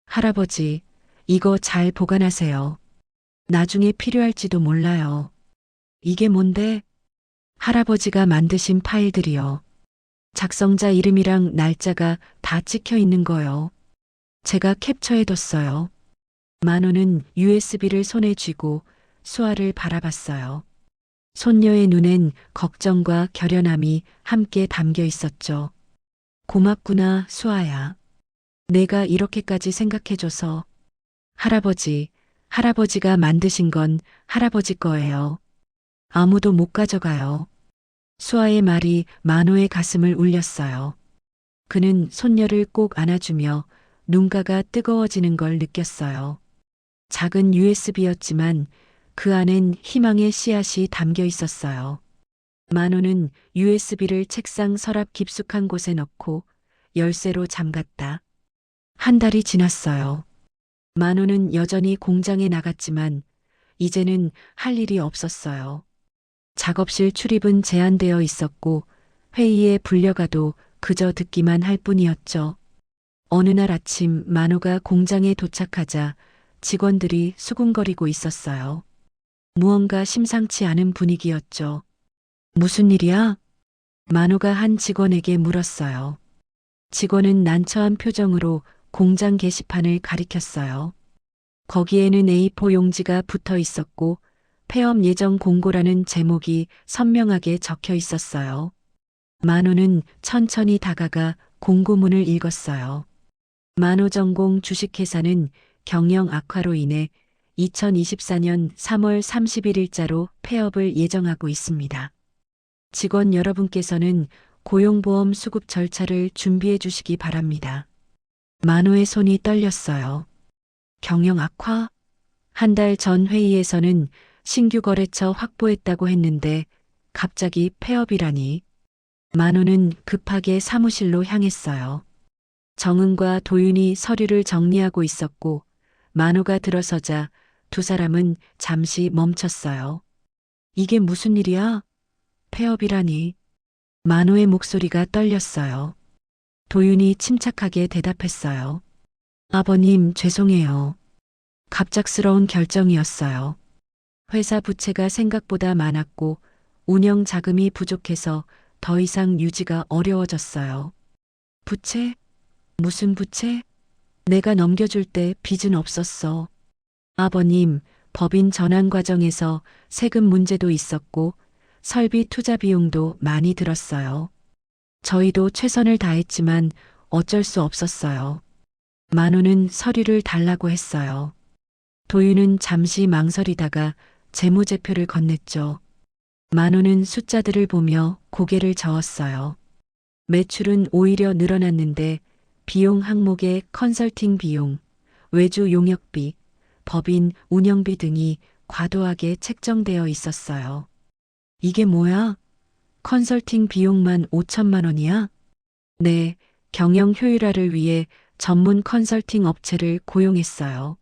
할아버지, 이거 잘 보관하세요. 나중에 필요할지도 몰라요. 이게 뭔데? 할아버지가 만드신 파일들이요. 작성자 이름이랑 날짜가 다 찍혀 있는 거요. 제가 캡처해뒀어요. 만호는 USB를 손에 쥐고 수아를 바라봤어요. 손녀의 눈엔 걱정과 결연함이 함께 담겨 있었죠. 고맙구나, 수아야. 내가 이렇게까지 생각해줘서. 할아버지가 만드신 건 할아버지 거예요. 아무도 못 가져가요. 수아의 말이 만호의 가슴을 울렸어요. 그는 손녀를 꼭 안아주며 눈가가 뜨거워지는 걸 느꼈어요. 작은 USB였지만 그 안엔 희망의 씨앗이 담겨 있었어요. 만호는 USB를 책상 서랍 깊숙한 곳에 넣고 열쇠로 잠갔다. 한 달이 지났어요. 만호는 여전히 공장에 나갔지만 이제는 할 일이 없었어요. 작업실 출입은 제한되어 있었고 회의에 불려가도 그저 듣기만 할 뿐이었죠. 어느 날 아침 만호가 공장에 도착하자 직원들이 수군거리고 있었어요. 무언가 심상치 않은 분위기였죠. 무슨 일이야? 만호가 한 직원에게 물었어요. 직원은 난처한 표정으로 공장 게시판을 가리켰어요. 거기에는 A4 용지가 붙어 있었고 폐업 예정 공고라는 제목이 선명하게 적혀 있었어요. 만호는 천천히 다가가 공고문을 읽었어요. 만호전공 주식회사는 경영 악화로 인해 2024년 3월 31일자로 폐업을 예정하고 있습니다. 직원 여러분께서는 고용보험 수급 절차를 준비해 주시기 바랍니다. 만호의 손이 떨렸어요. 경영 악화? 한 달 전 회의에서는 신규 거래처 확보했다고 했는데 갑자기 폐업이라니. 만호는 급하게 사무실로 향했어요. 정은과 도윤이 서류를 정리하고 있었고 만호가 들어서자 두 사람은 잠시 멈췄어요. 이게 무슨 일이야? 폐업이라니. 만호의 목소리가 떨렸어요. 도윤이 침착하게 대답했어요. 아버님, 죄송해요. 갑작스러운 결정이었어요. 회사 부채가 생각보다 많았고 운영 자금이 부족해서 더 이상 유지가 어려워졌어요. 부채? 무슨 부채? 내가 넘겨줄 때 빚은 없었어. 아버님, 법인 전환 과정에서 세금 문제도 있었고 설비 투자 비용도 많이 들었어요. 저희도 최선을 다했지만 어쩔 수 없었어요. 만호는 서류를 달라고 했어요. 도윤은 잠시 망설이다가 재무제표를 건넸죠. 만호는 숫자들을 보며 고개를 저었어요. 매출은 오히려 늘어났는데 비용 항목에 컨설팅 비용, 외주 용역비, 법인 운영비 등이 과도하게 책정되어 있었어요. 이게 뭐야? 컨설팅 비용만 5천만 원이야? 네, 경영 효율화를 위해 전문 컨설팅 업체를 고용했어요.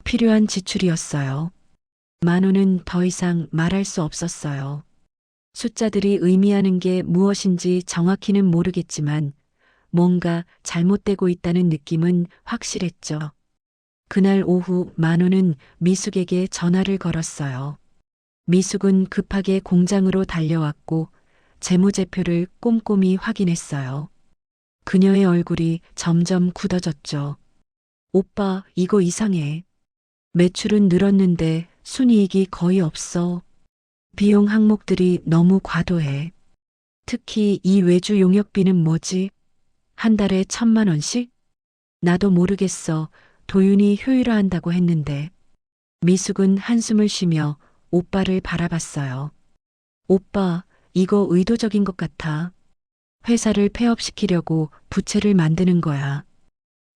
필요한 지출이었어요. 만호는 더 이상 말할 수 없었어요. 숫자들이 의미하는 게 무엇인지 정확히는 모르겠지만 뭔가 잘못되고 있다는 느낌은 확실했죠. 그날 오후 만호는 미숙에게 전화를 걸었어요. 미숙은 급하게 공장으로 달려왔고 재무제표를 꼼꼼히 확인했어요. 그녀의 얼굴이 점점 굳어졌죠. 오빠, 이거 이상해. 매출은 늘었는데 순이익이 거의 없어. 비용 항목들이 너무 과도해. 특히 이 외주 용역비는 뭐지? 한 달에 1,000만 원씩? 나도 모르겠어. 도윤이 효율화한다고 했는데. 미숙은 한숨을 쉬며 오빠를 바라봤어요. 오빠, 이거 의도적인 것 같아. 회사를 폐업시키려고 부채를 만드는 거야.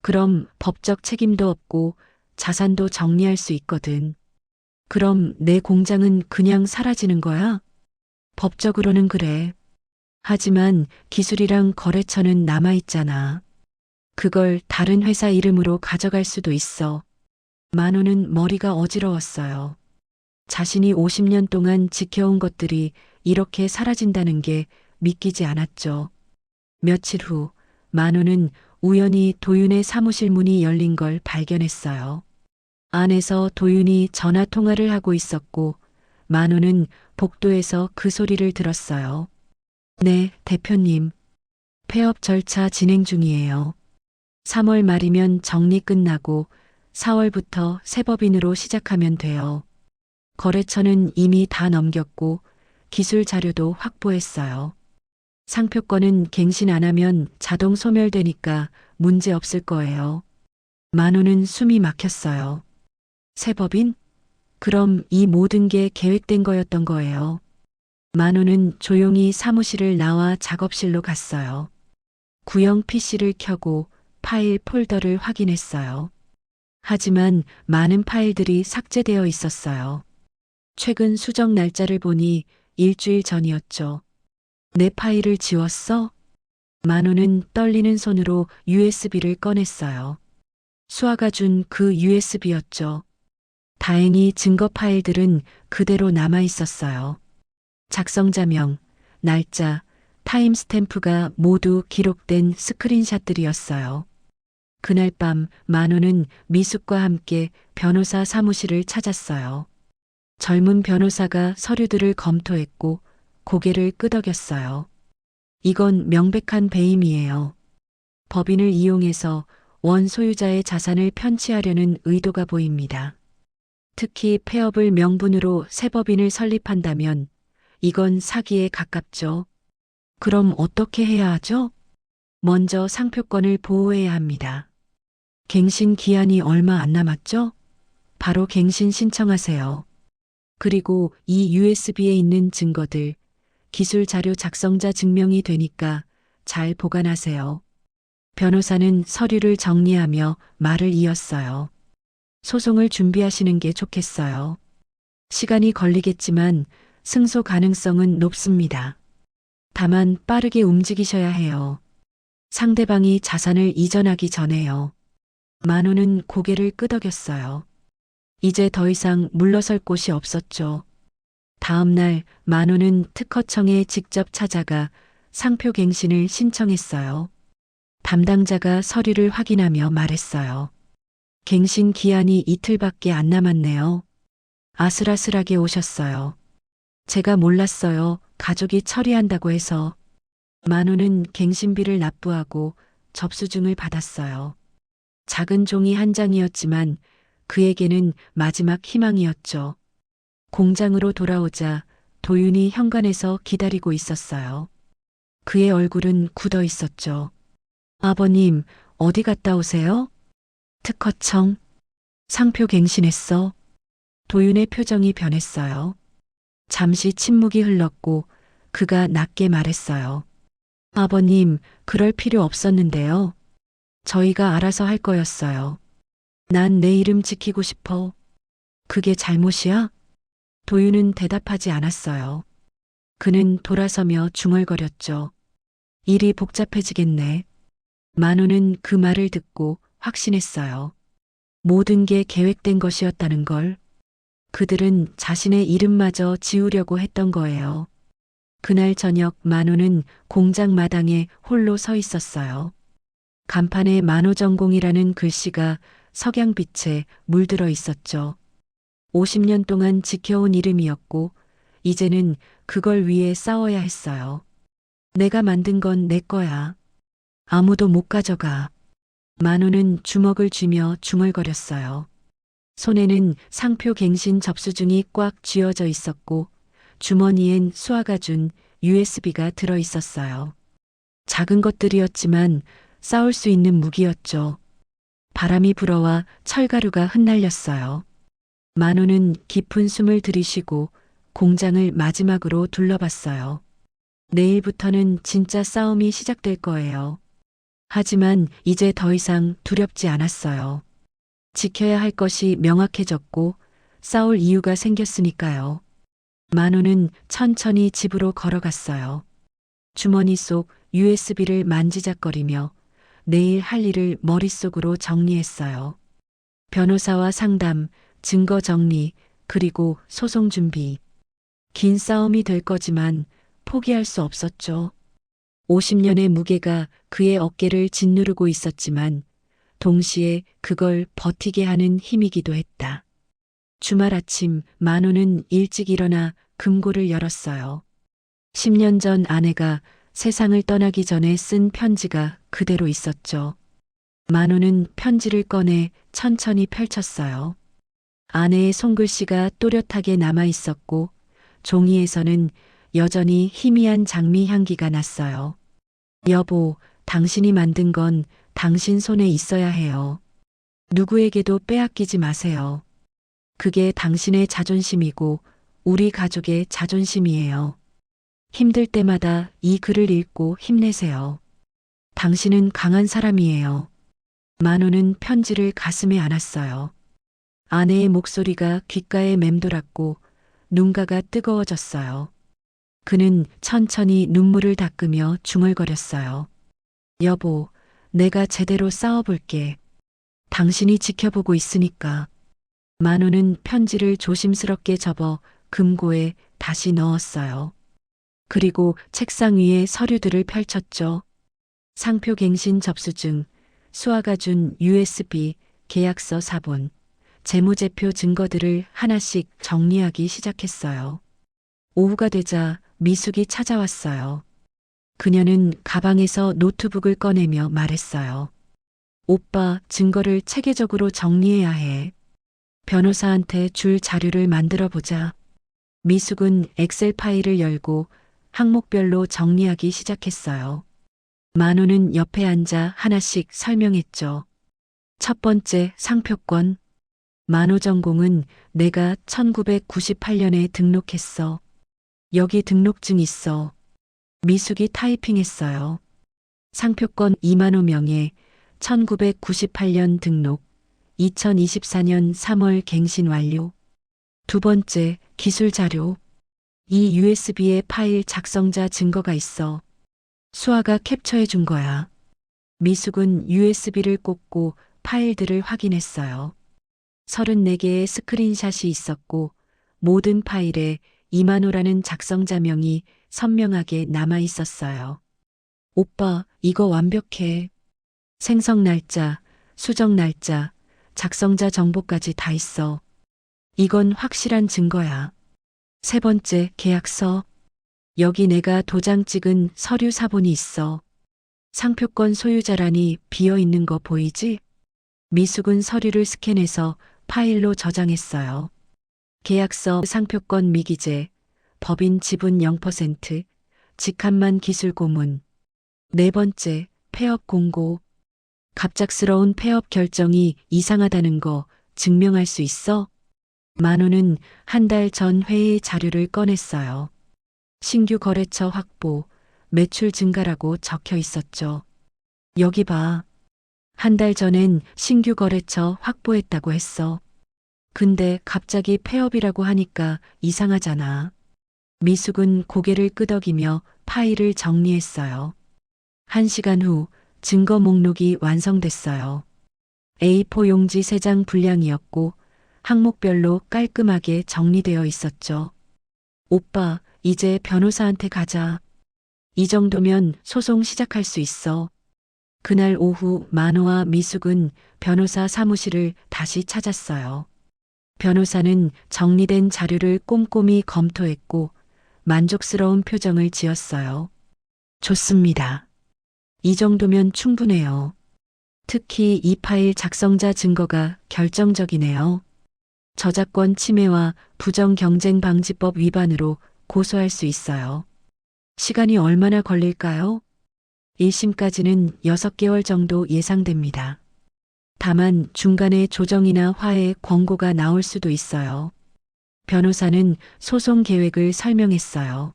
그럼 법적 책임도 없고 자산도 정리할 수 있거든. 그럼 내 공장은 그냥 사라지는 거야? 법적으로는 그래. 하지만 기술이랑 거래처는 남아있잖아. 그걸 다른 회사 이름으로 가져갈 수도 있어. 만호는 머리가 어지러웠어요. 자신이 50년 동안 지켜온 것들이 이렇게 사라진다는 게 믿기지 않았죠. 며칠 후 만호는 우연히 도윤의 사무실 문이 열린 걸 발견했어요. 안에서 도윤이 전화 통화를 하고 있었고 만호는 복도에서 그 소리를 들었어요. 네, 대표님. 폐업 절차 진행 중이에요. 3월 말이면 정리 끝나고 4월부터 새 법인으로 시작하면 돼요. 거래처는 이미 다 넘겼고 기술 자료도 확보했어요. 상표권은 갱신 안 하면 자동 소멸되니까 문제 없을 거예요. 만호는 숨이 막혔어요. 새 법인? 그럼 이 모든 게 계획된 거였던 거예요. 만호는 조용히 사무실을 나와 작업실로 갔어요. 구형 PC를 켜고 파일 폴더를 확인했어요. 하지만 많은 파일들이 삭제되어 있었어요. 최근 수정 날짜를 보니 일주일 전이었죠. 내 파일을 지웠어? 만호는 떨리는 손으로 USB를 꺼냈어요. 수아가 준 그 USB였죠. 다행히 증거 파일들은 그대로 남아 있었어요. 작성자명, 날짜, 타임스탬프가 모두 기록된 스크린샷들이었어요. 그날 밤 만호는 미숙과 함께 변호사 사무실을 찾았어요. 젊은 변호사가 서류들을 검토했고 고개를 끄덕였어요. 이건 명백한 배임이에요. 법인을 이용해서 원 소유자의 자산을 편취하려는 의도가 보입니다. 특히 폐업을 명분으로 새 법인을 설립한다면 이건 사기에 가깝죠. 그럼 어떻게 해야 하죠? 먼저 상표권을 보호해야 합니다. 갱신 기한이 얼마 안 남았죠? 바로 갱신 신청하세요. 그리고 이 USB에 있는 증거들, 기술 자료 작성자 증명이 되니까 잘 보관하세요. 변호사는 서류를 정리하며 말을 이었어요. 소송을 준비하시는 게 좋겠어요. 시간이 걸리겠지만 승소 가능성은 높습니다. 다만 빠르게 움직이셔야 해요. 상대방이 자산을 이전하기 전에요. 만호는 고개를 끄덕였어요. 이제 더 이상 물러설 곳이 없었죠. 다음 날 만호는 특허청에 직접 찾아가 상표갱신을 신청했어요. 담당자가 서류를 확인하며 말했어요. 갱신 기한이 이틀밖에 안 남았네요. 아슬아슬하게 오셨어요. 제가 몰랐어요. 가족이 처리한다고 해서. 만호는 갱신비를 납부하고 접수증을 받았어요. 작은 종이 한 장이었지만 그에게는 마지막 희망이었죠. 공장으로 돌아오자 도윤이 현관에서 기다리고 있었어요. 그의 얼굴은 굳어 있었죠. 아버님, 어디 갔다 오세요? 특허청. 상표 갱신했어. 도윤의 표정이 변했어요. 잠시 침묵이 흘렀고 그가 낮게 말했어요. 아버님, 그럴 필요 없었는데요. 저희가 알아서 할 거였어요. 난 내 이름 지키고 싶어. 그게 잘못이야? 도윤은 대답하지 않았어요. 그는 돌아서며 중얼거렸죠. 일이 복잡해지겠네. 만호는 그 말을 듣고 확신했어요. 모든 게 계획된 것이었다는 걸. 그들은 자신의 이름마저 지우려고 했던 거예요. 그날 저녁 만호는 공장 마당에 홀로 서 있었어요. 간판에 만호전공이라는 글씨가 석양빛에 물들어 있었죠. 50년 동안 지켜온 이름이었고 이제는 그걸 위해 싸워야 했어요. 내가 만든 건 내 거야. 아무도 못 가져가. 만호는 주먹을 쥐며 중얼거렸어요. 손에는 상표 갱신 접수증이 꽉 쥐어져 있었고 주머니엔 수아가 준 USB가 들어 있었어요. 작은 것들이었지만 싸울 수 있는 무기였죠. 바람이 불어와 철가루가 흩날렸어요. 만호는 깊은 숨을 들이쉬고 공장을 마지막으로 둘러봤어요. 내일부터는 진짜 싸움이 시작될 거예요. 하지만 이제 더 이상 두렵지 않았어요. 지켜야 할 것이 명확해졌고 싸울 이유가 생겼으니까요. 만호는 천천히 집으로 걸어갔어요. 주머니 속 USB를 만지작거리며 내일 할 일을 머릿속으로 정리했어요. 변호사와 상담, 증거 정리, 그리고 소송 준비. 긴 싸움이 될 거지만 포기할 수 없었죠. 50년의 무게가 그의 어깨를 짓누르고 있었지만 동시에 그걸 버티게 하는 힘이기도 했다. 주말 아침 만호는 일찍 일어나 금고를 열었어요. 10년 전 아내가 세상을 떠나기 전에 쓴 편지가 그대로 있었죠. 만호는 편지를 꺼내 천천히 펼쳤어요. 아내의 손글씨가 또렷하게 남아 있었고 종이에서는 여전히 희미한 장미 향기가 났어요. 여보, 당신이 만든 건 당신 손에 있어야 해요. 누구에게도 빼앗기지 마세요. 그게 당신의 자존심이고 우리 가족의 자존심이에요. 힘들 때마다 이 글을 읽고 힘내세요. 당신은 강한 사람이에요. 만호는 편지를 가슴에 안았어요. 아내의 목소리가 귓가에 맴돌았고 눈가가 뜨거워졌어요. 그는 천천히 눈물을 닦으며 중얼거렸어요. 여보, 내가 제대로 싸워볼게. 당신이 지켜보고 있으니까. 만호는 편지를 조심스럽게 접어 금고에 다시 넣었어요. 그리고 책상 위에 서류들을 펼쳤죠. 상표 갱신 접수증, 수아가 준 USB, 계약서 사본, 재무제표 증거들을 하나씩 정리하기 시작했어요. 오후가 되자 미숙이 찾아왔어요. 그녀는 가방에서 노트북을 꺼내며 말했어요. 오빠, 증거를 체계적으로 정리해야 해. 변호사한테 줄 자료를 만들어 보자. 미숙은 엑셀 파일을 열고 항목별로 정리하기 시작했어요. 만호는 옆에 앉아 하나씩 설명했죠. 첫 번째, 상표권. 만호 전공은 내가 1998년에 등록했어. 여기 등록증 있어. 미숙이 타이핑했어요. 상표권 이만호 명의 1998년 등록, 2024년 3월 갱신 완료. 두 번째, 기술 자료. 이 USB에 파일 작성자 증거가 있어. 수아가 캡처해 준 거야. 미숙은 USB를 꽂고 파일들을 확인했어요. 34개의 스크린샷이 있었고 모든 파일에 이만호라는 작성자명이 선명하게 남아 있었어요. 오빠, 이거 완벽해. 생성 날짜, 수정 날짜, 작성자 정보까지 다 있어. 이건 확실한 증거야. 세 번째, 계약서. 여기 내가 도장 찍은 서류 사본이 있어. 상표권 소유자란이 비어 있는 거 보이지? 미숙은 서류를 스캔해서 파일로 저장했어요. 계약서 상표권 미기재, 법인 지분 0%, 직함만 기술 고문. 네 번째, 폐업 공고. 갑작스러운 폐업 결정이 이상하다는 거 증명할 수 있어? 만호는 한 달 전 회의 자료를 꺼냈어요. 신규 거래처 확보, 매출 증가라고 적혀 있었죠. 여기 봐. 한 달 전엔 신규 거래처 확보했다고 했어. 근데 갑자기 폐업이라고 하니까 이상하잖아. 미숙은 고개를 끄덕이며 파일을 정리했어요. 1시간 후 증거 목록이 완성됐어요. A4 용지 3장 분량이었고 항목별로 깔끔하게 정리되어 있었죠. 오빠, 이제 변호사한테 가자. 이 정도면 소송 시작할 수 있어. 그날 오후 만호와 미숙은 변호사 사무실을 다시 찾았어요. 변호사는 정리된 자료를 꼼꼼히 검토했고 만족스러운 표정을 지었어요. 좋습니다. 이 정도면 충분해요. 특히 이 파일 작성자 증거가 결정적이네요. 저작권 침해와 부정경쟁방지법 위반으로 고소할 수 있어요. 시간이 얼마나 걸릴까요? 1심까지는 6개월 정도 예상됩니다. 다만 중간에 조정이나 화해 권고가 나올 수도 있어요. 변호사는 소송 계획을 설명했어요.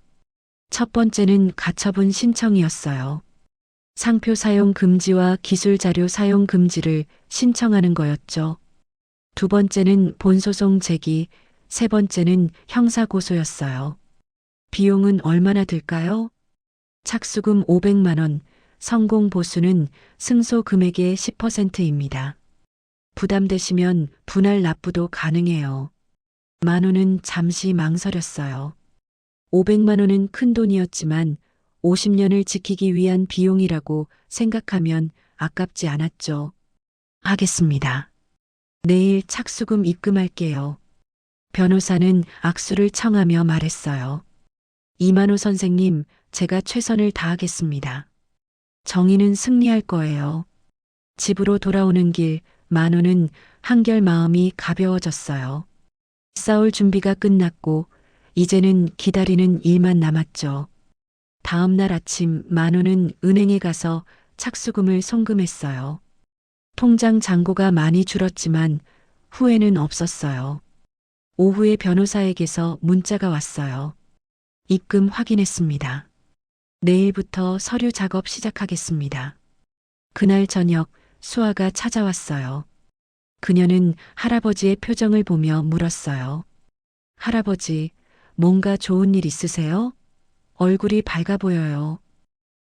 첫 번째는 가처분 신청이었어요. 상표 사용 금지와 기술 자료 사용 금지를 신청하는 거였죠. 두 번째는 본소송 제기, 세 번째는 형사고소였어요. 비용은 얼마나 들까요? 착수금 500만 원, 성공 보수는 승소 금액의 10%입니다. 부담되시면 분할 납부도 가능해요. 만호는 잠시 망설였어요. 500만 원은 큰 돈이었지만 50년을 지키기 위한 비용이라고 생각하면 아깝지 않았죠. 하겠습니다. 내일 착수금 입금할게요. 변호사는 악수를 청하며 말했어요. 이만호 선생님, 제가 최선을 다하겠습니다. 정의는 승리할 거예요. 집으로 돌아오는 길, 만호는 한결 마음이 가벼워졌어요. 싸울 준비가 끝났고 이제는 기다리는 일만 남았죠. 다음 날 아침 만호는 은행에 가서 착수금을 송금했어요. 통장 잔고가 많이 줄었지만 후회는 없었어요. 오후에 변호사에게서 문자가 왔어요. 입금 확인했습니다. 내일부터 서류 작업 시작하겠습니다. 그날 저녁 수아가 찾아왔어요. 그녀는 할아버지의 표정을 보며 물었어요. 할아버지, 뭔가 좋은 일 있으세요? 얼굴이 밝아 보여요.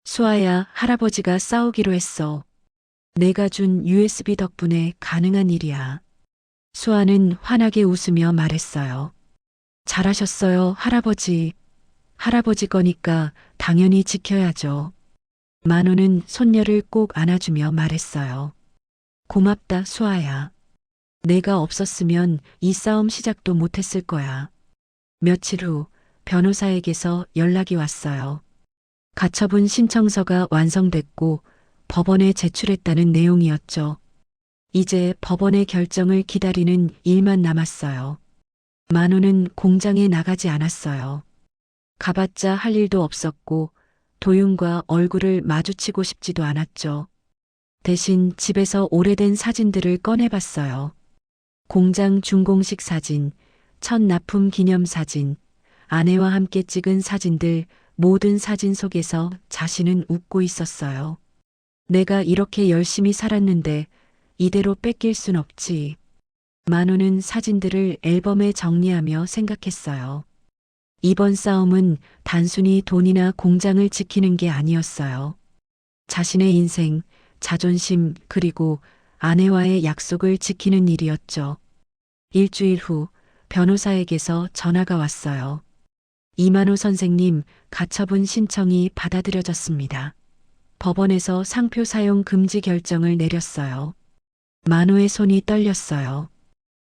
수아야, 할아버지가 싸우기로 했어. 내가 준 USB 덕분에 가능한 일이야. 수아는 환하게 웃으며 말했어요. 잘하셨어요, 할아버지. 할아버지 거니까 당연히 지켜야죠. 만호는 손녀를 꼭 안아주며 말했어요. 고맙다, 수아야. 내가 없었으면 이 싸움 시작도 못했을 거야. 며칠 후 변호사에게서 연락이 왔어요. 가처분 신청서가 완성됐고 법원에 제출했다는 내용이었죠. 이제 법원의 결정을 기다리는 일만 남았어요. 만호는 공장에 나가지 않았어요. 가봤자 할 일도 없었고 도윤과 얼굴을 마주치고 싶지도 않았죠. 대신 집에서 오래된 사진들을 꺼내봤어요. 공장 준공식 사진, 첫 납품 기념 사진, 아내와 함께 찍은 사진들, 모든 사진 속에서 자신은 웃고 있었어요. 내가 이렇게 열심히 살았는데 이대로 뺏길 순 없지. 만호는 사진들을 앨범에 정리하며 생각했어요. 이번 싸움은 단순히 돈이나 공장을 지키는 게 아니었어요. 자신의 인생, 자존심, 그리고 아내와의 약속을 지키는 일이었죠. 일주일 후 변호사에게서 전화가 왔어요. 이만호 선생님, 가처분 신청이 받아들여졌습니다. 법원에서 상표 사용 금지 결정을 내렸어요. 만호의 손이 떨렸어요.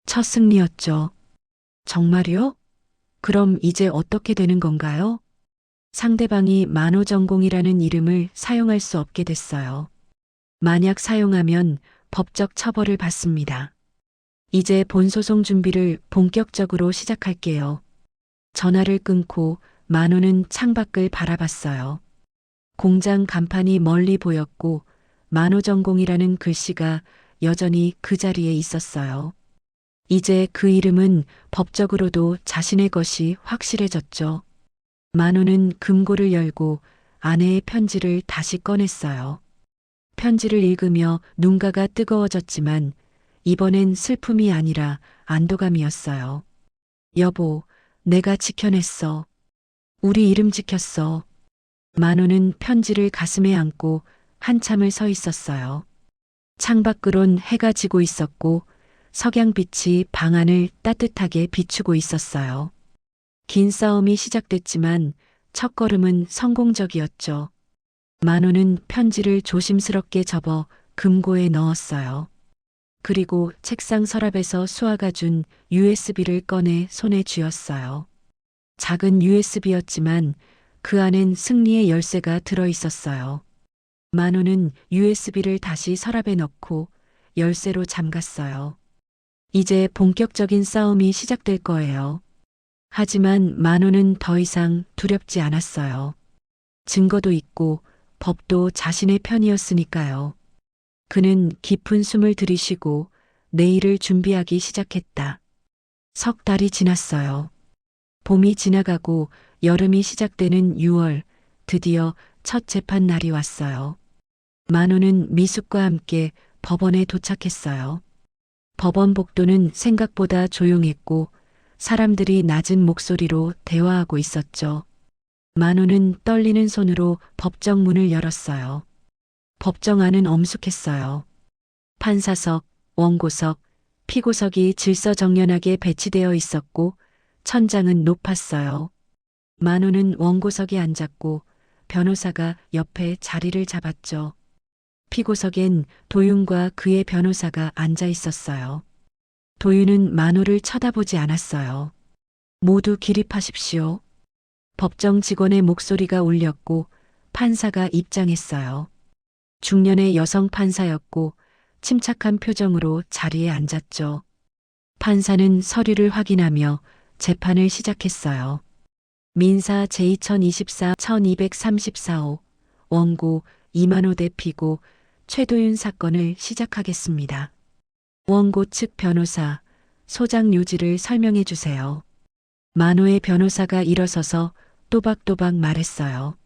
첫 승리였죠. 정말요? 그럼 이제 어떻게 되는 건가요? 상대방이 만호전공이라는 이름을 사용할 수 없게 됐어요. 만약 사용하면 법적 처벌을 받습니다. 이제 본소송 준비를 본격적으로 시작할게요. 전화를 끊고 만호는 창밖을 바라봤어요. 공장 간판이 멀리 보였고 만호전공이라는 글씨가 여전히 그 자리에 있었어요. 이제 그 이름은 법적으로도 자신의 것이 확실해졌죠. 만호는 금고를 열고 아내의 편지를 다시 꺼냈어요. 편지를 읽으며 눈가가 뜨거워졌지만 이번엔 슬픔이 아니라 안도감이었어요. 여보, 내가 지켜냈어. 우리 이름 지켰어. 만호는 편지를 가슴에 안고 한참을 서 있었어요. 창밖으론 해가 지고 있었고 석양빛이 방 안을 따뜻하게 비추고 있었어요. 긴 싸움이 시작됐지만 첫걸음은 성공적이었죠. 만호는 편지를 조심스럽게 접어 금고에 넣었어요. 그리고 책상 서랍에서 수아가 준 USB를 꺼내 손에 쥐었어요. 작은 USB였지만 그 안엔 승리의 열쇠가 들어 있었어요. 만호는 USB를 다시 서랍에 넣고 열쇠로 잠갔어요. 이제 본격적인 싸움이 시작될 거예요. 하지만 만호는 더 이상 두렵지 않았어요. 증거도 있고 법도 자신의 편이었으니까요. 그는 깊은 숨을 들이쉬고 내일을 준비하기 시작했다. 석 달이 지났어요. 봄이 지나가고 여름이 시작되는 6월, 드디어 첫 재판 날이 왔어요. 만호는 미숙과 함께 법원에 도착했어요. 법원 복도는 생각보다 조용했고 사람들이 낮은 목소리로 대화하고 있었죠. 만호는 떨리는 손으로 법정 문을 열었어요. 법정 안은 엄숙했어요. 판사석, 원고석, 피고석이 질서정연하게 배치되어 있었고 천장은 높았어요. 만호는 원고석에 앉았고 변호사가 옆에 자리를 잡았죠. 피고석엔 도윤과 그의 변호사가 앉아 있었어요. 도윤은 만호를 쳐다보지 않았어요. 모두 기립하십시오. 법정 직원의 목소리가 울렸고 판사가 입장했어요. 중년의 여성 판사였고 침착한 표정으로 자리에 앉았죠. 판사는 서류를 확인하며 재판을 시작했어요. 민사 제2024-1234호 원고 이만호 대 피고 최도윤 사건을 시작하겠습니다. 원고 측 변호사, 소장 요지를 설명해 주세요. 만호의 변호사가 일어서서 또박또박 말했어요.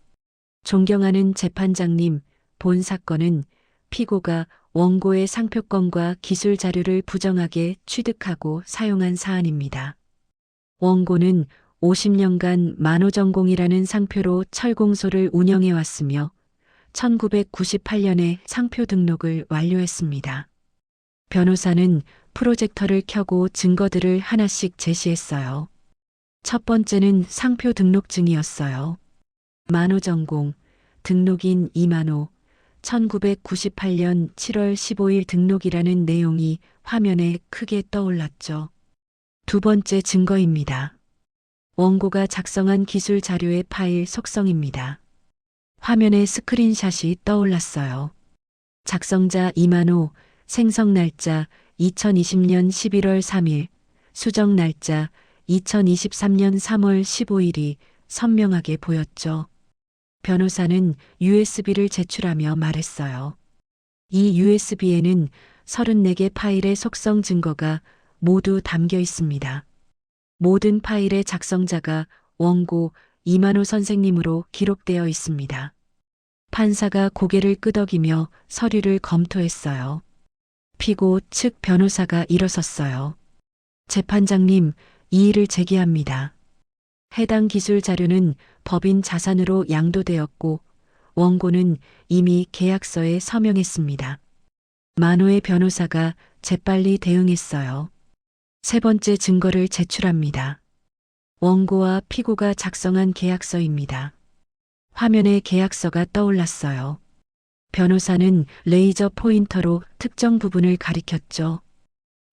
존경하는 재판장님, 본 사건은 피고가 원고의 상표권과 기술 자료를 부정하게 취득하고 사용한 사안입니다. 원고는 50년간 만호전공이라는 상표로 철공소를 운영해 왔으며 1998년에 상표 등록을 완료했습니다. 변호사는 프로젝터를 켜고 증거들을 하나씩 제시했어요. 첫 번째는 상표 등록증이었어요. 만호전공, 등록인 이만호, 1998년 7월 15일 등록이라는 내용이 화면에 크게 떠올랐죠. 두 번째 증거입니다. 원고가 작성한 기술 자료의 파일 속성입니다. 화면에 스크린샷이 떠올랐어요. 작성자 이만호, 생성 날짜 2020년 11월 3일, 수정 날짜 2023년 3월 15일이 선명하게 보였죠. 변호사는 USB를 제출하며 말했어요. 이 USB에는 34개 파일의 속성 증거가 모두 담겨 있습니다. 모든 파일의 작성자가 원고 이만호 선생님으로 기록되어 있습니다. 판사가 고개를 끄덕이며 서류를 검토했어요. 피고 측 변호사가 일어섰어요. 재판장님, 이의를 제기합니다. 해당 기술 자료는 법인 자산으로 양도되었고 원고는 이미 계약서에 서명했습니다. 만호의 변호사가 재빨리 대응했어요. 세 번째 증거를 제출합니다. 원고와 피고가 작성한 계약서입니다. 화면에 계약서가 떠올랐어요. 변호사는 레이저 포인터로 특정 부분을 가리켰죠.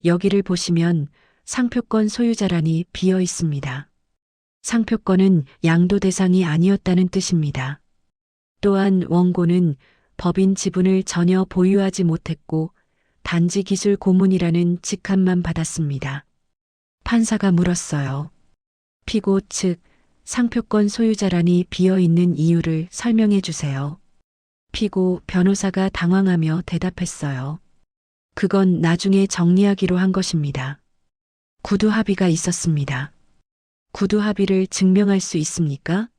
여기를 보시면 상표권 소유자란이 비어 있습니다. 상표권은 양도 대상이 아니었다는 뜻입니다. 또한 원고는 법인 지분을 전혀 보유하지 못했고 단지 기술 고문이라는 직함만 받았습니다. 판사가 물었어요. 피고 측 상표권 소유자란이 비어 있는 이유를 설명해 주세요. 피고 변호사가 당황하며 대답했어요. 그건 나중에 정리하기로 한 것입니다. 구두 합의가 있었습니다. 구두 합의를 증명할 수 있습니까?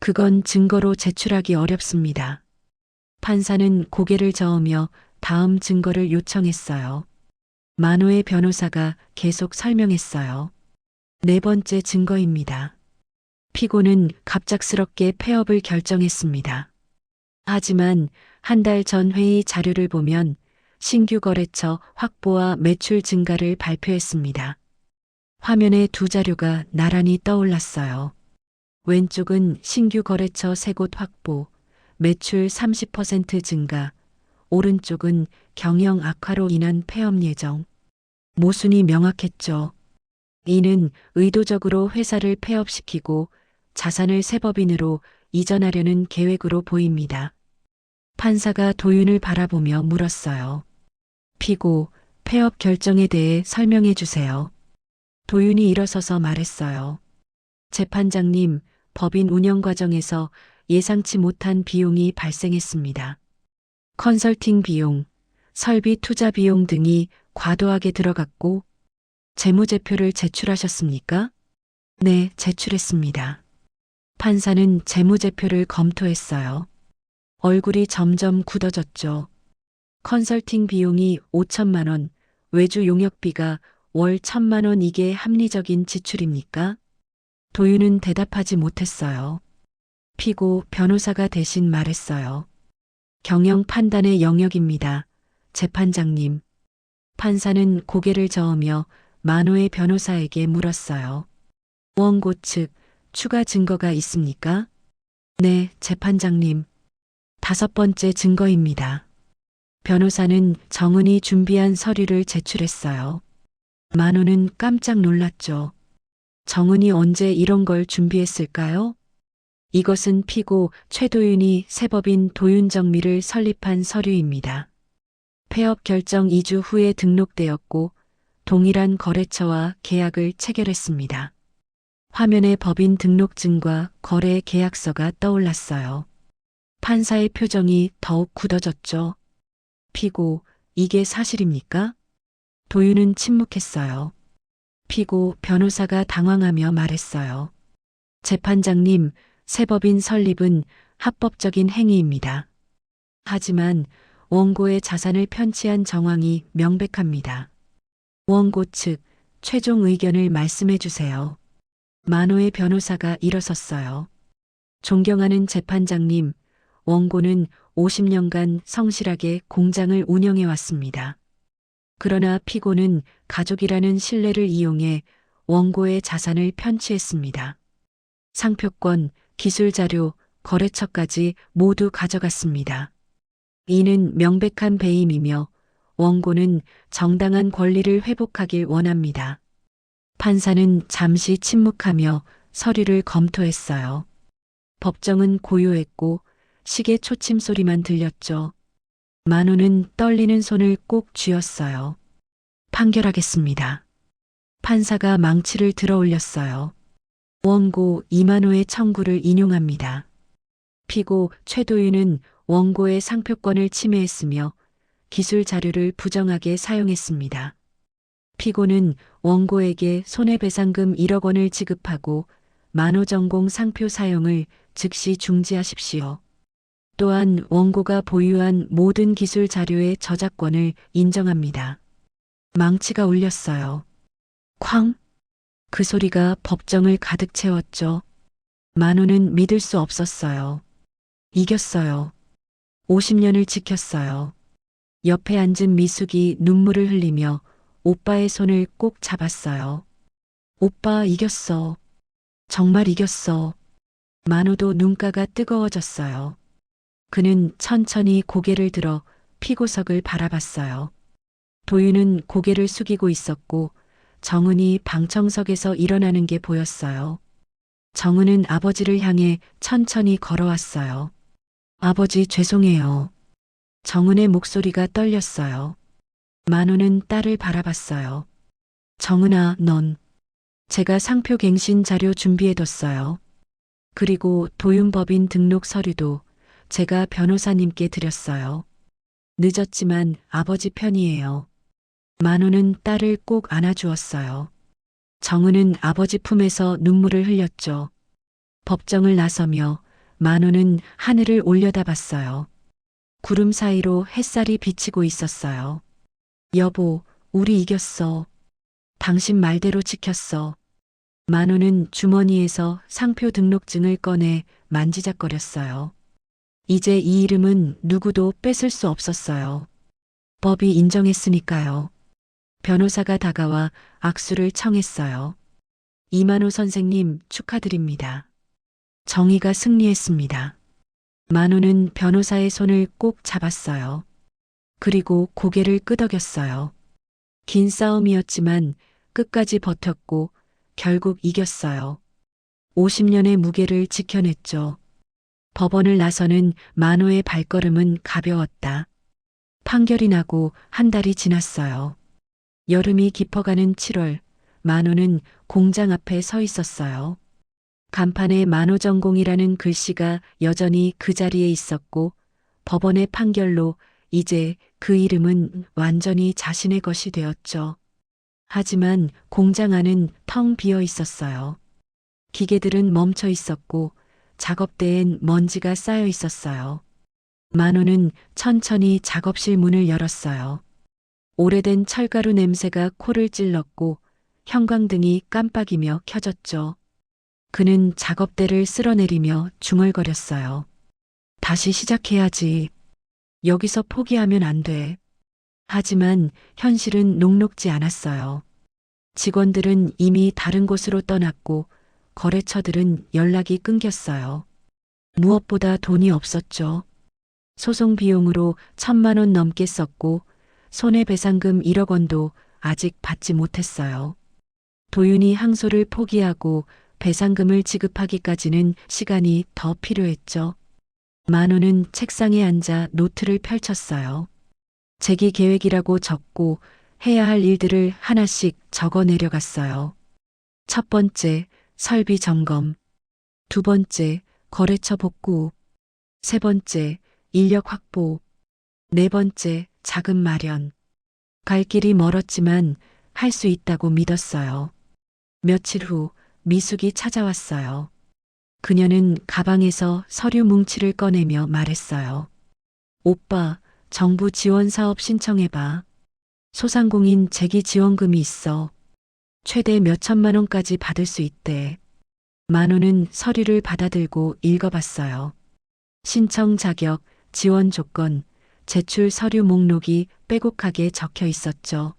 그건 증거로 제출하기 어렵습니다. 판사는 고개를 저으며 다음 증거를 요청했어요. 만호의 변호사가 계속 설명했어요. 네 번째 증거입니다. 피고는 갑작스럽게 폐업을 결정했습니다. 하지만 한 달 전 회의 자료를 보면 신규 거래처 확보와 매출 증가를 발표했습니다. 화면에 두 자료가 나란히 떠올랐어요. 왼쪽은 신규 거래처 3곳 확보, 매출 30% 증가, 오른쪽은 경영 악화로 인한 폐업 예정. 모순이 명확했죠. 이는 의도적으로 회사를 폐업시키고 자산을 새 법인으로 이전하려는 계획으로 보입니다. 판사가 도윤을 바라보며 물었어요. 피고, 폐업 결정에 대해 설명해 주세요. 도윤이 일어서서 말했어요. 재판장님, 법인 운영 과정에서 예상치 못한 비용이 발생했습니다. 컨설팅 비용, 설비 투자 비용 등이 과도하게 들어갔고 재무제표를 제출하셨습니까? 네, 제출했습니다. 판사는 재무제표를 검토했어요. 얼굴이 점점 굳어졌죠. 컨설팅 비용이 5천만 원, 외주 용역비가 월 1,000만 원 이게 합리적인 지출입니까? 도윤은 대답하지 못했어요. 피고 변호사가 대신 말했어요. 경영 판단의 영역입니다. 재판장님. 판사는 고개를 저으며 만호의 변호사에게 물었어요. 원고 측 추가 증거가 있습니까? 네, 재판장님. 5번째 증거입니다. 변호사는 정은이 준비한 서류를 제출했어요. 만호는 깜짝 놀랐죠. 정은이 언제 이런 걸 준비했을까요? 이것은 피고 최도윤이 새법인 도윤정미를 설립한 서류입니다. 폐업 결정 2주 후에 등록되었고 동일한 거래처와 계약을 체결했습니다. 화면에 법인 등록증과 거래 계약서가 떠올랐어요. 판사의 표정이 더욱 굳어졌죠. 피고, 이게 사실입니까? 도윤은 침묵했어요. 피고 변호사가 당황하며 말했어요. 재판장님, 새법인 설립은 합법적인 행위입니다. 하지만 원고의 자산을 편취한 정황이 명백합니다. 원고 측 최종 의견을 말씀해 주세요. 만호의 변호사가 일어섰어요. 존경하는 재판장님, 원고는 50년간 성실하게 공장을 운영해 왔습니다. 그러나 피고는 가족이라는 신뢰를 이용해 원고의 자산을 편취했습니다. 상표권, 기술 자료, 거래처까지 모두 가져갔습니다. 이는 명백한 배임이며 원고는 정당한 권리를 회복하길 원합니다. 판사는 잠시 침묵하며 서류를 검토했어요. 법정은 고요했고 시계 초침 소리만 들렸죠. 만호는 떨리는 손을 꼭 쥐었어요. 판결하겠습니다. 판사가 망치를 들어 올렸어요. 원고 이만호의 청구를 인용합니다. 피고 최도윤은 원고의 상표권을 침해했으며 기술 자료를 부정하게 사용했습니다. 피고는 원고에게 손해배상금 1억 원을 지급하고 만호 전공 상표 사용을 즉시 중지하십시오. 또한 원고가 보유한 모든 기술 자료의 저작권을 인정합니다. 망치가 울렸어요. 쾅! 그 소리가 법정을 가득 채웠죠. 만호는 믿을 수 없었어요. 이겼어요. 50년을 지켰어요. 옆에 앉은 미숙이 눈물을 흘리며 오빠의 손을 꼭 잡았어요. 오빠 이겼어. 정말 이겼어. 만호도 눈가가 뜨거워졌어요. 그는 천천히 고개를 들어 피고석을 바라봤어요. 도윤은 고개를 숙이고 있었고 정은이 방청석에서 일어나는 게 보였어요. 정은은 아버지를 향해 천천히 걸어왔어요. 아버지 죄송해요. 정은의 목소리가 떨렸어요. 만호는 딸을 바라봤어요. 정은아, 넌 제가 상표 갱신 자료 준비해뒀어요. 그리고 도윤법인 등록 서류도 제가 변호사님께 드렸어요. 늦었지만 아버지 편이에요. 만호는 딸을 꼭 안아주었어요. 정은은 아버지 품에서 눈물을 흘렸죠. 법정을 나서며 만호는 하늘을 올려다봤어요. 구름 사이로 햇살이 비치고 있었어요. 여보, 우리 이겼어. 당신 말대로 지켰어. 만호는 주머니에서 상표 등록증을 꺼내 만지작거렸어요. 이제 이 이름은 누구도 뺏을 수 없었어요. 법이 인정했으니까요. 변호사가 다가와 악수를 청했어요. 이만호 선생님 축하드립니다. 정의가 승리했습니다. 만호는 변호사의 손을 꼭 잡았어요. 그리고 고개를 끄덕였어요. 긴 싸움이었지만 끝까지 버텼고 결국 이겼어요. 50년의 무게를 지켜냈죠. 법원을 나서는 만호의 발걸음은 가벼웠다. 판결이 나고 한 달이 지났어요. 여름이 깊어가는 7월, 만호는 공장 앞에 서 있었어요. 간판에 만호전공이라는 글씨가 여전히 그 자리에 있었고 법원의 판결로 이제 그 이름은 완전히 자신의 것이 되었죠. 하지만 공장 안은 텅 비어 있었어요. 기계들은 멈춰 있었고 작업대엔 먼지가 쌓여 있었어요. 만호는 천천히 작업실 문을 열었어요. 오래된 철가루 냄새가 코를 찔렀고 형광등이 깜빡이며 켜졌죠. 그는 작업대를 쓸어내리며 중얼거렸어요. 다시 시작해야지. 여기서 포기하면 안 돼. 하지만 현실은 녹록지 않았어요. 직원들은 이미 다른 곳으로 떠났고 거래처들은 연락이 끊겼어요. 무엇보다 돈이 없었죠. 소송 비용으로 1,000만 원 넘게 썼고 손해배상금 1억 원도 아직 받지 못했어요. 도윤이 항소를 포기하고 배상금을 지급하기까지는 시간이 더 필요했죠. 만호는 책상에 앉아 노트를 펼쳤어요. 재기 계획이라고 적고 해야 할 일들을 하나씩 적어 내려갔어요. 첫 번째, 설비 점검. 두 번째, 거래처 복구. 세 번째, 인력 확보. 네 번째, 자금 마련. 갈 길이 멀었지만 할 수 있다고 믿었어요. 며칠 후 미숙이 찾아왔어요. 그녀는 가방에서 서류 뭉치를 꺼내며 말했어요. 오빠, 정부 지원 사업 신청해봐. 소상공인 재기 지원금이 있어. 최대 몇 천만 원까지 받을 수 있대. 만호는 서류를 받아들고 읽어봤어요. 신청 자격, 지원 조건, 제출 서류 목록이 빼곡하게 적혀 있었죠.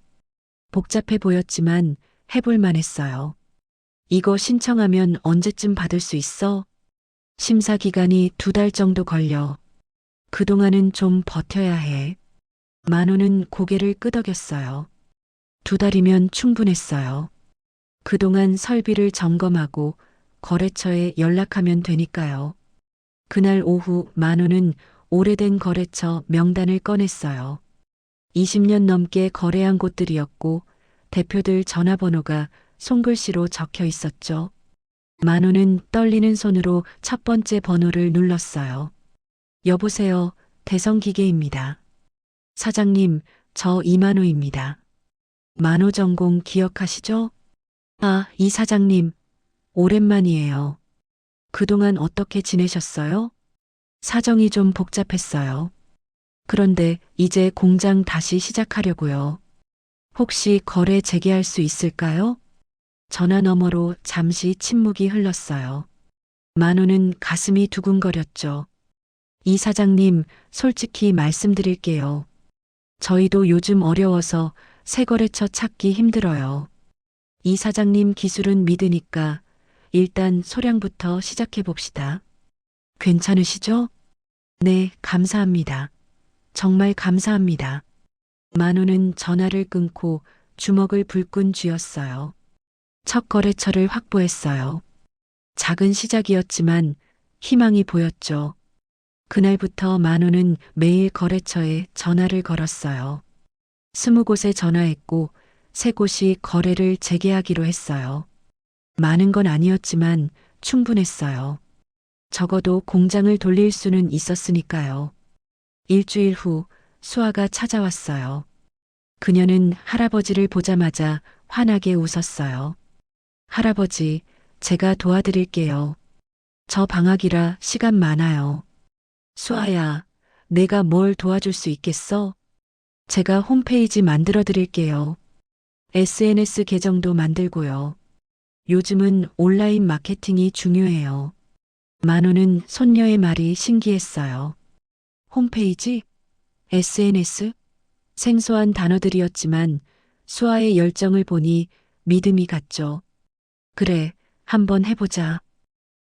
복잡해 보였지만 해볼만 했어요. 이거 신청하면 언제쯤 받을 수 있어? 심사 기간이 2달 정도 걸려. 그동안은 좀 버텨야 해. 만호는 고개를 끄덕였어요. 2달이면 충분했어요. 그동안 설비를 점검하고 거래처에 연락하면 되니까요. 그날 오후 만호는 오래된 거래처 명단을 꺼냈어요. 20년 넘게 거래한 곳들이었고 대표들 전화번호가 손글씨로 적혀 있었죠. 만호는 떨리는 손으로 첫 번째 번호를 눌렀어요. 여보세요, 대성기계입니다. 사장님, 저 이만호입니다. 만호전공 기억하시죠? 아, 이 사장님, 오랜만이에요. 그동안 어떻게 지내셨어요? 사정이 좀 복잡했어요. 그런데 이제 공장 다시 시작하려고요. 혹시 거래 재개할 수 있을까요? 전화 너머로 잠시 침묵이 흘렀어요. 만호는 가슴이 두근거렸죠. 이 사장님, 솔직히 말씀드릴게요. 저희도 요즘 어려워서 새 거래처 찾기 힘들어요. 이 사장님 기술은 믿으니까 일단 소량부터 시작해 봅시다. 괜찮으시죠? 네, 감사합니다. 정말 감사합니다. 만호는 전화를 끊고 주먹을 불끈 쥐었어요. 첫 거래처를 확보했어요. 작은 시작이었지만 희망이 보였죠. 그날부터 만호는 매일 거래처에 전화를 걸었어요. 20곳에 전화했고 3곳이 거래를 재개하기로 했어요. 많은 건 아니었지만 충분했어요. 적어도 공장을 돌릴 수는 있었으니까요. 일주일 후 수아가 찾아왔어요. 그녀는 할아버지를 보자마자 환하게 웃었어요. 할아버지, 제가 도와드릴게요. 저 방학이라 시간 많아요. 수아야, 내가 뭘 도와줄 수 있겠어? 제가 홈페이지 만들어 드릴게요. SNS 계정도 만들고요. 요즘은 온라인 마케팅이 중요해요. 만호는 손녀의 말이 신기했어요. 홈페이지? SNS? 생소한 단어들이었지만 수아의 열정을 보니 믿음이 갔죠. 그래, 한번 해보자.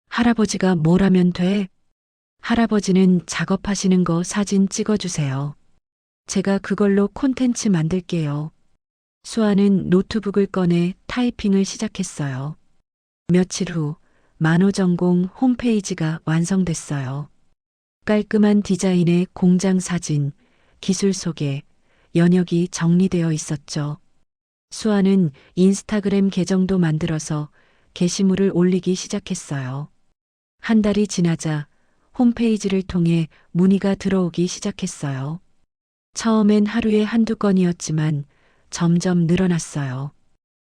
할아버지가 뭘 하면 돼? 할아버지는 작업하시는 거 사진 찍어주세요. 제가 그걸로 콘텐츠 만들게요. 수아는 노트북을 꺼내 타이핑을 시작했어요. 며칠 후 만호전공 홈페이지가 완성됐어요. 깔끔한 디자인의 공장 사진, 기술 소개, 연역이 정리되어 있었죠. 수아는 인스타그램 계정도 만들어서 게시물을 올리기 시작했어요. 한 달이 지나자 홈페이지를 통해 문의가 들어오기 시작했어요. 처음엔 하루에 한두 건이었지만 점점 늘어났어요.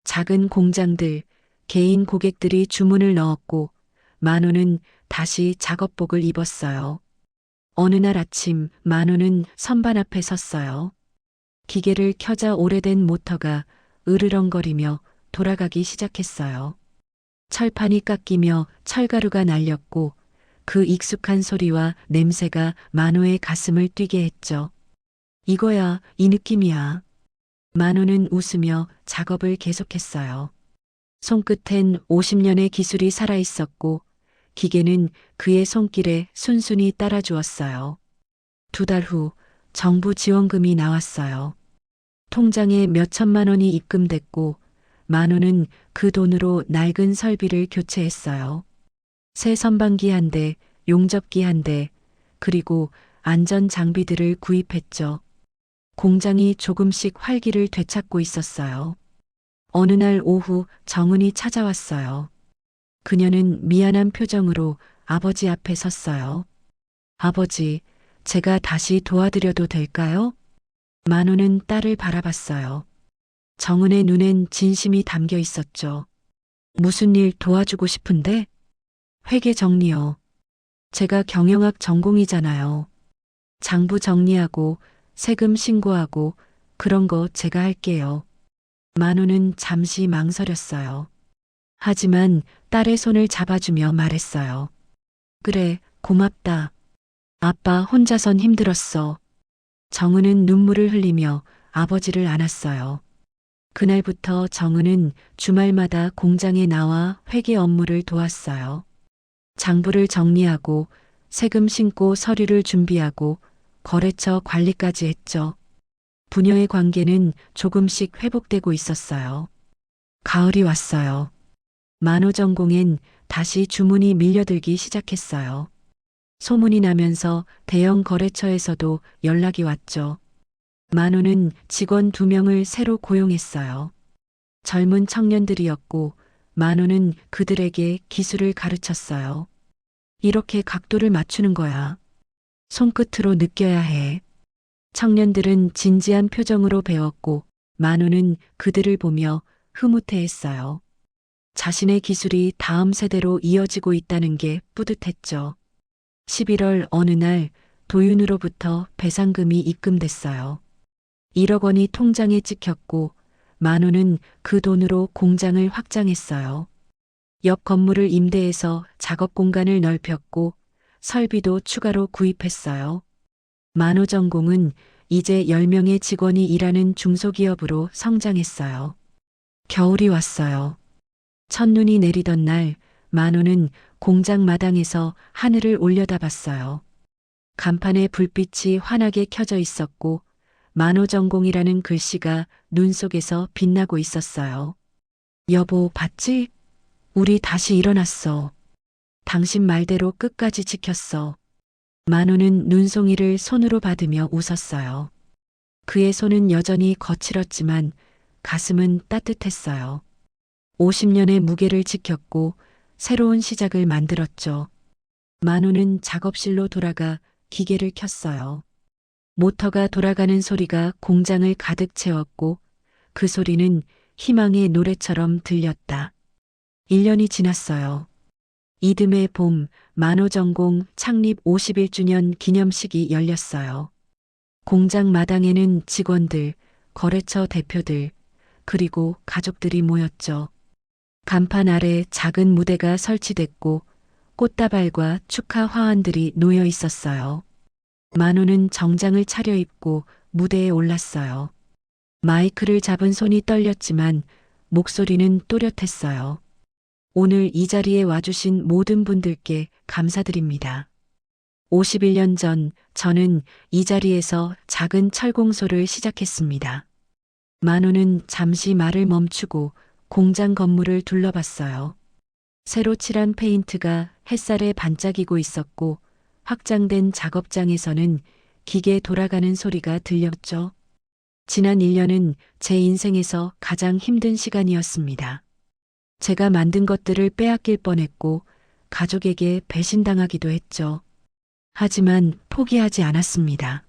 작은 공장들, 개인 고객들이 주문을 넣었고 만호는 다시 작업복을 입었어요. 어느 날 아침 만호는 선반 앞에 섰어요. 기계를 켜자 오래된 모터가 으르렁거리며 돌아가기 시작했어요. 철판이 깎이며 철가루가 날렸고 그 익숙한 소리와 냄새가 만호의 가슴을 뛰게 했죠. 이거야, 이 느낌이야. 만호는 웃으며 작업을 계속했어요. 손끝엔 50년의 기술이 살아있었고 기계는 그의 손길에 순순히 따라주었어요. 2달 후 정부 지원금이 나왔어요. 통장에 몇 천만 원이 입금됐고 만호는 그 돈으로 낡은 설비를 교체했어요. 새 선반기 한 대, 용접기 한 대, 그리고 안전 장비들을 구입했죠. 공장이 조금씩 활기를 되찾고 있었어요. 어느 날 오후 정은이 찾아왔어요. 그녀는 미안한 표정으로 아버지 앞에 섰어요. 아버지, 제가 다시 도와드려도 될까요? 만호는 딸을 바라봤어요. 정은의 눈엔 진심이 담겨 있었죠. 무슨 일 도와주고 싶은데? 회계 정리요. 제가 경영학 전공이잖아요. 장부 정리하고 세금 신고하고 그런 거 제가 할게요. 만호는 잠시 망설였어요. 하지만 딸의 손을 잡아주며 말했어요. 그래, 고맙다. 아빠 혼자선 힘들었어. 정은은 눈물을 흘리며 아버지를 안았어요. 그날부터 정은은 주말마다 공장에 나와 회계 업무를 도왔어요. 장부를 정리하고 세금 신고 서류를 준비하고 거래처 관리까지 했죠. 부녀의 관계는 조금씩 회복되고 있었어요. 가을이 왔어요. 만호전공엔 다시 주문이 밀려들기 시작했어요. 소문이 나면서 대형 거래처에서도 연락이 왔죠. 만호는 직원 2명을 새로 고용했어요. 젊은 청년들이었고 만호는 그들에게 기술을 가르쳤어요. 이렇게 각도를 맞추는 거야. 손끝으로 느껴야 해. 청년들은 진지한 표정으로 배웠고 만호는 그들을 보며 흐뭇해했어요. 자신의 기술이 다음 세대로 이어지고 있다는 게 뿌듯했죠. 11월 어느 날 도윤으로부터 배상금이 입금됐어요. 1억 원이 통장에 찍혔고 만호는 그 돈으로 공장을 확장했어요. 옆 건물을 임대해서 작업 공간을 넓혔고 설비도 추가로 구입했어요. 만호 전공은 이제 10명의 직원이 일하는 중소기업으로 성장했어요. 겨울이 왔어요. 첫눈이 내리던 날 만호는 공장 마당에서 하늘을 올려다봤어요. 간판에 불빛이 환하게 켜져 있었고 만호 전공이라는 글씨가 눈 속에서 빛나고 있었어요. 여보, 봤지? 우리 다시 일어났어. 당신 말대로 끝까지 지켰어. 만호는 눈송이를 손으로 받으며 웃었어요. 그의 손은 여전히 거칠었지만 가슴은 따뜻했어요. 50년의 무게를 지켰고 새로운 시작을 만들었죠. 만호는 작업실로 돌아가 기계를 켰어요. 모터가 돌아가는 소리가 공장을 가득 채웠고 그 소리는 희망의 노래처럼 들렸다. 1년이 지났어요. 이듬해 봄 만호 전공 창립 51주년 기념식이 열렸어요. 공장 마당에는 직원들, 거래처 대표들, 그리고 가족들이 모였죠. 간판 아래 작은 무대가 설치됐고 꽃다발과 축하 화환들이 놓여 있었어요. 만호는 정장을 차려입고 무대에 올랐어요. 마이크를 잡은 손이 떨렸지만 목소리는 또렷했어요. 오늘 이 자리에 와주신 모든 분들께 감사드립니다. 51년 전 저는 이 자리에서 작은 철공소를 시작했습니다. 만호는 잠시 말을 멈추고 공장 건물을 둘러봤어요. 새로 칠한 페인트가 햇살에 반짝이고 있었고 확장된 작업장에서는 기계 돌아가는 소리가 들렸죠. 지난 1년은 제 인생에서 가장 힘든 시간이었습니다. 제가 만든 것들을 빼앗길 뻔했고 가족에게 배신당하기도 했죠. 하지만 포기하지 않았습니다.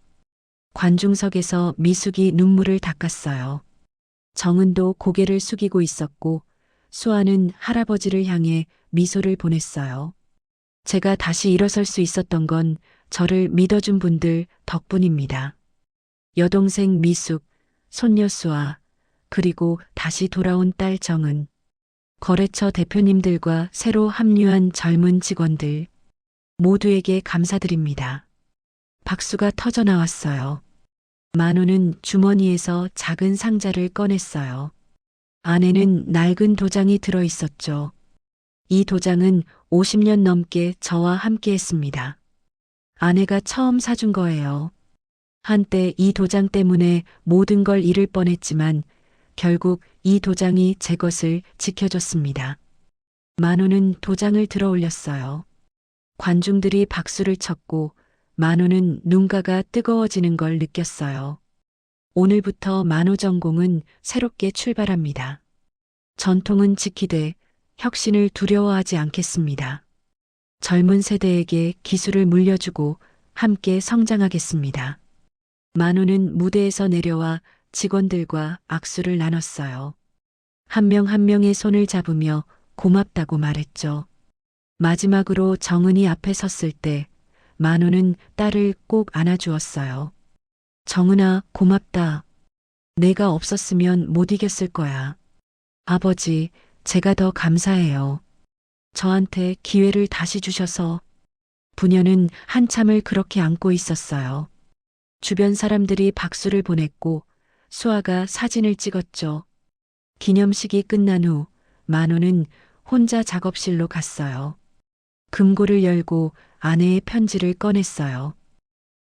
관중석에서 미숙이 눈물을 닦았어요. 정은도 고개를 숙이고 있었고 수아는 할아버지를 향해 미소를 보냈어요. 제가 다시 일어설 수 있었던 건 저를 믿어준 분들 덕분입니다. 여동생 미숙, 손녀 수아, 그리고 다시 돌아온 딸 정은, 거래처 대표님들과 새로 합류한 젊은 직원들, 모두에게 감사드립니다. 박수가 터져 나왔어요. 만호는 주머니에서 작은 상자를 꺼냈어요. 안에는 낡은 도장이 들어 있었죠. 이 도장은 50년 넘게 저와 함께 했습니다. 아내가 처음 사준 거예요. 한때 이 도장 때문에 모든 걸 잃을 뻔했지만 결국 이 도장이 제 것을 지켜줬습니다. 만호는 도장을 들어 올렸어요. 관중들이 박수를 쳤고 만호는 눈가가 뜨거워지는 걸 느꼈어요. 오늘부터 만호 전공은 새롭게 출발합니다. 전통은 지키되 혁신을 두려워하지 않겠습니다. 젊은 세대에게 기술을 물려주고 함께 성장하겠습니다. 만호는 무대에서 내려와 직원들과 악수를 나눴어요. 한 명 한 명의 손을 잡으며 고맙다고 말했죠. 마지막으로 정은이 앞에 섰을 때 만호는 딸을 꼭 안아주었어요. 정은아, 고맙다. 내가 없었으면 못 이겼을 거야. 아버지, 제가 더 감사해요. 저한테 기회를 다시 주셔서. 부녀는 한참을 그렇게 안고 있었어요. 주변 사람들이 박수를 보냈고 수아가 사진을 찍었죠. 기념식이 끝난 후 만호는 혼자 작업실로 갔어요. 금고를 열고 아내의 편지를 꺼냈어요.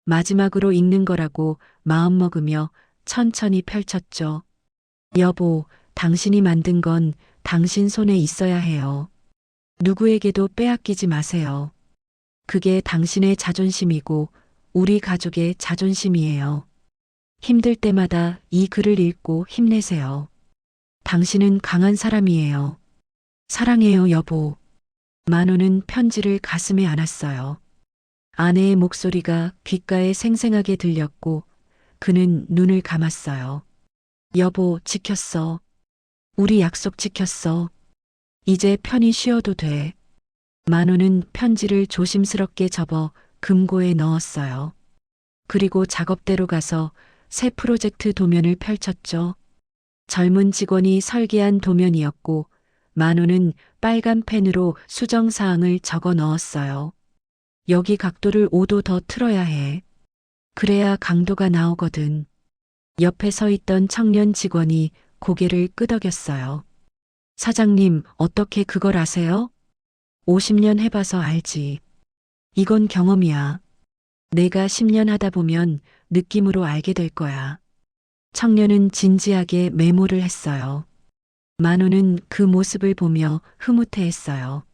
마지막으로 읽는 거라고 마음먹으며 천천히 펼쳤죠. 여보, 당신이 만든 건 당신 손에 있어야 해요. 누구에게도 빼앗기지 마세요. 그게 당신의 자존심이고 우리 가족의 자존심이에요. 힘들 때마다 이 글을 읽고 힘내세요. 당신은 강한 사람이에요. 사랑해요, 여보. 만호는 편지를 가슴에 안았어요. 아내의 목소리가 귓가에 생생하게 들렸고 그는 눈을 감았어요. 여보, 지켰어. 우리 약속 지켰어. 이제 편히 쉬어도 돼. 만호는 편지를 조심스럽게 접어 금고에 넣었어요. 그리고 작업대로 가서 새 프로젝트 도면을 펼쳤죠. 젊은 직원이 설계한 도면이었고 만호는 빨간 펜으로 수정 사항을 적어 넣었어요. 여기 각도를 5도 더 틀어야 해. 그래야 강도가 나오거든. 옆에 서 있던 청년 직원이 고개를 끄덕였어요. 사장님, 어떻게 그걸 아세요? 50년 해봐서 알지. 이건 경험이야. 내가 10년 하다 보면 느낌으로 알게 될 거야. 청년은 진지하게 메모를 했어요. 만호는 그 모습을 보며 흐뭇해했어요.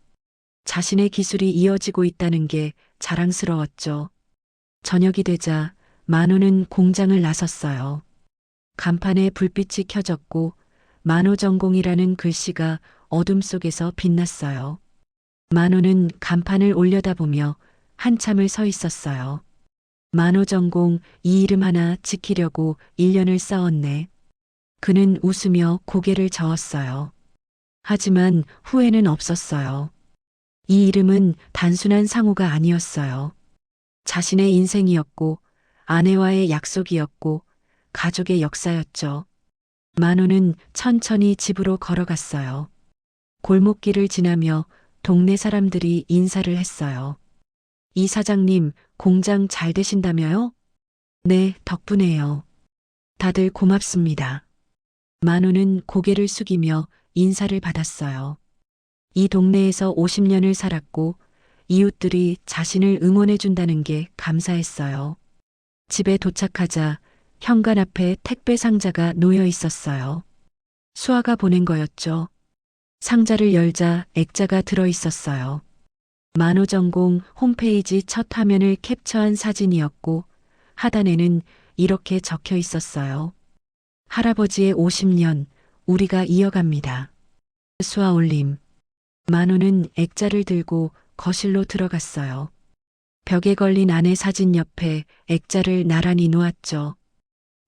자신의 기술이 이어지고 있다는 게 자랑스러웠죠. 저녁이 되자 만호는 공장을 나섰어요. 간판에 불빛이 켜졌고 만호전공이라는 글씨가 어둠 속에서 빛났어요. 만호는 간판을 올려다보며 한참을 서 있었어요. 만호전공, 이 이름 하나 지키려고 1년을 싸웠네. 그는 웃으며 고개를 저었어요. 하지만 후회는 없었어요. 이 이름은 단순한 상호가 아니었어요. 자신의 인생이었고 아내와의 약속이었고 가족의 역사였죠. 만호는 천천히 집으로 걸어갔어요. 골목길을 지나며 동네 사람들이 인사를 했어요. 이 사장님, 공장 잘 되신다며요? 네, 덕분에요. 다들 고맙습니다. 만호는 고개를 숙이며 인사를 받았어요. 이 동네에서 50년을 살았고 이웃들이 자신을 응원해 준다는 게 감사했어요. 집에 도착하자 현관 앞에 택배 상자가 놓여 있었어요. 수아가 보낸 거였죠. 상자를 열자 액자가 들어 있었어요. 만호전공 홈페이지 첫 화면을 캡처한 사진이었고 하단에는 이렇게 적혀 있었어요. 할아버지의 50년, 우리가 이어갑니다. 수아 올림. 만호는 액자를 들고 거실로 들어갔어요. 벽에 걸린 아내 사진 옆에 액자를 나란히 놓았죠.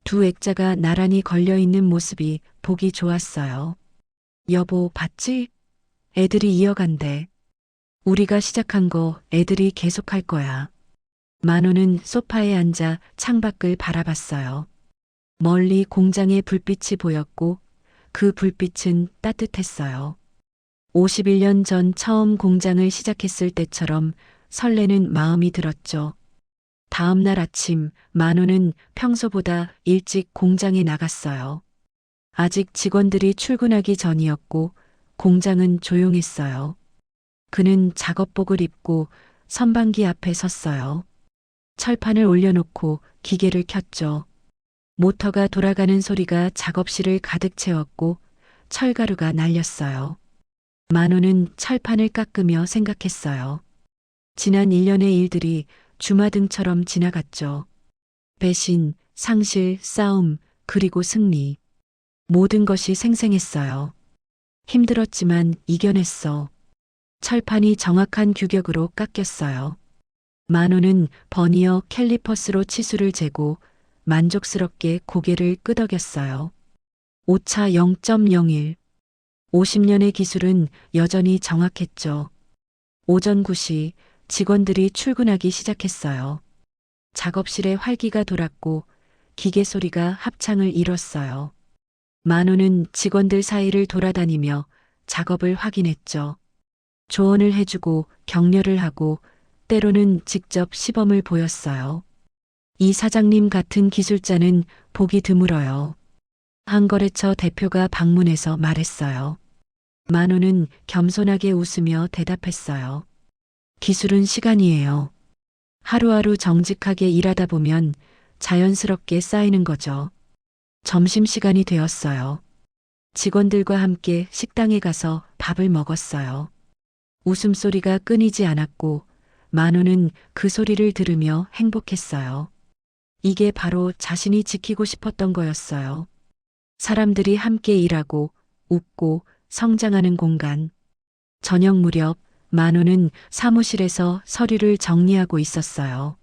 두 액자가 나란히 걸려있는 모습이 보기 좋았어요. 여보, 봤지? 애들이 이어간대. 우리가 시작한 거 애들이 계속할 거야. 만호는 소파에 앉아 창밖을 바라봤어요. 멀리 공장의 불빛이 보였고 그 불빛은 따뜻했어요. 51년 전 처음 공장을 시작했을 때처럼 설레는 마음이 들었죠. 다음 날 아침 만호는 평소보다 일찍 공장에 나갔어요. 아직 직원들이 출근하기 전이었고 공장은 조용했어요. 그는 작업복을 입고 선반기 앞에 섰어요. 철판을 올려놓고 기계를 켰죠. 모터가 돌아가는 소리가 작업실을 가득 채웠고 철가루가 날렸어요. 만호는 철판을 깎으며 생각했어요. 지난 1년의 일들이 주마등처럼 지나갔죠. 배신, 상실, 싸움, 그리고 승리. 모든 것이 생생했어요. 힘들었지만 이겨냈어. 철판이 정확한 규격으로 깎였어요. 만호는 버니어 캘리퍼스로 치수를 재고 만족스럽게 고개를 끄덕였어요. 오차 0.01. 50년의 기술은 여전히 정확했죠. 오전 9시 직원들이 출근하기 시작했어요. 작업실에 활기가 돌았고 기계 소리가 합창을 이뤘어요. 만호는 직원들 사이를 돌아다니며 작업을 확인했죠. 조언을 해주고 격려를 하고 때로는 직접 시범을 보였어요. 이 사장님 같은 기술자는 보기 드물어요. 한 거래처 대표가 방문해서 말했어요. 만호는 겸손하게 웃으며 대답했어요. 기술은 시간이에요. 하루하루 정직하게 일하다 보면 자연스럽게 쌓이는 거죠. 점심시간이 되었어요. 직원들과 함께 식당에 가서 밥을 먹었어요. 웃음소리가 끊이지 않았고 만호는 그 소리를 들으며 행복했어요. 이게 바로 자신이 지키고 싶었던 거였어요. 사람들이 함께 일하고 웃고 성장하는 공간. 저녁 무렵 만호는 사무실에서 서류를 정리하고 있었어요.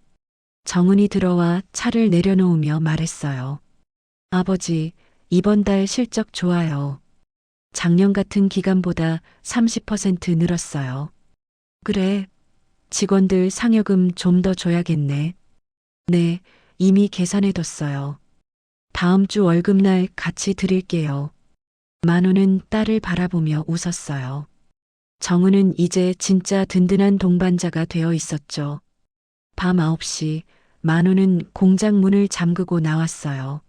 정은이 들어와 차를 내려놓으며 말했어요. 아버지, 이번 달 실적 좋아요. 작년 같은 기간보다 30% 늘었어요. 그래, 직원들 상여금 좀 더 줘야겠네. 네, 이미 계산해뒀어요. 다음 주 월급날 같이 드릴게요. 만우는 딸을 바라보며 웃었어요. 정우는 이제 진짜 든든한 동반자가 되어 있었죠. 밤 9시 만우는 공장 문을 잠그고 나왔어요.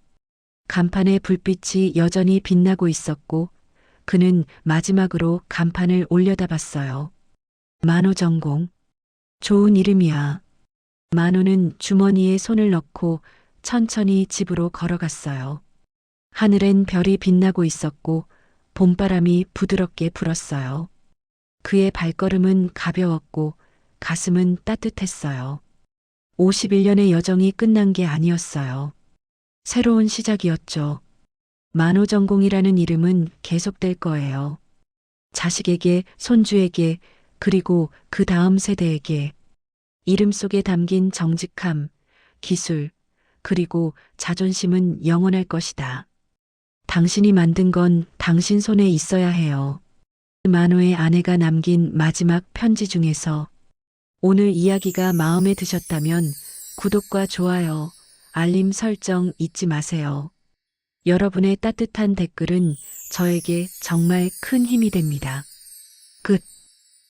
간판에 불빛이 여전히 빛나고 있었고 그는 마지막으로 간판을 올려다봤어요. 만우 전공. 좋은 이름이야. 만우는 주머니에 손을 넣고 천천히 집으로 걸어갔어요. 하늘엔 별이 빛나고 있었고 봄바람이 부드럽게 불었어요. 그의 발걸음은 가벼웠고 가슴은 따뜻했어요. 51년의 여정이 끝난 게 아니었어요. 새로운 시작이었죠. 만우전공이라는 이름은 계속될 거예요. 자식에게, 손주에게, 그리고 그 다음 세대에게. 이름 속에 담긴 정직함, 기술, 그리고 자존심은 영원할 것이다. 당신이 만든 건 당신 손에 있어야 해요. 만호의 아내가 남긴 마지막 편지 중에서 오늘 이야기가 마음에 드셨다면 구독과 좋아요, 알림 설정 잊지 마세요. 여러분의 따뜻한 댓글은 저에게 정말 큰 힘이 됩니다. 끝.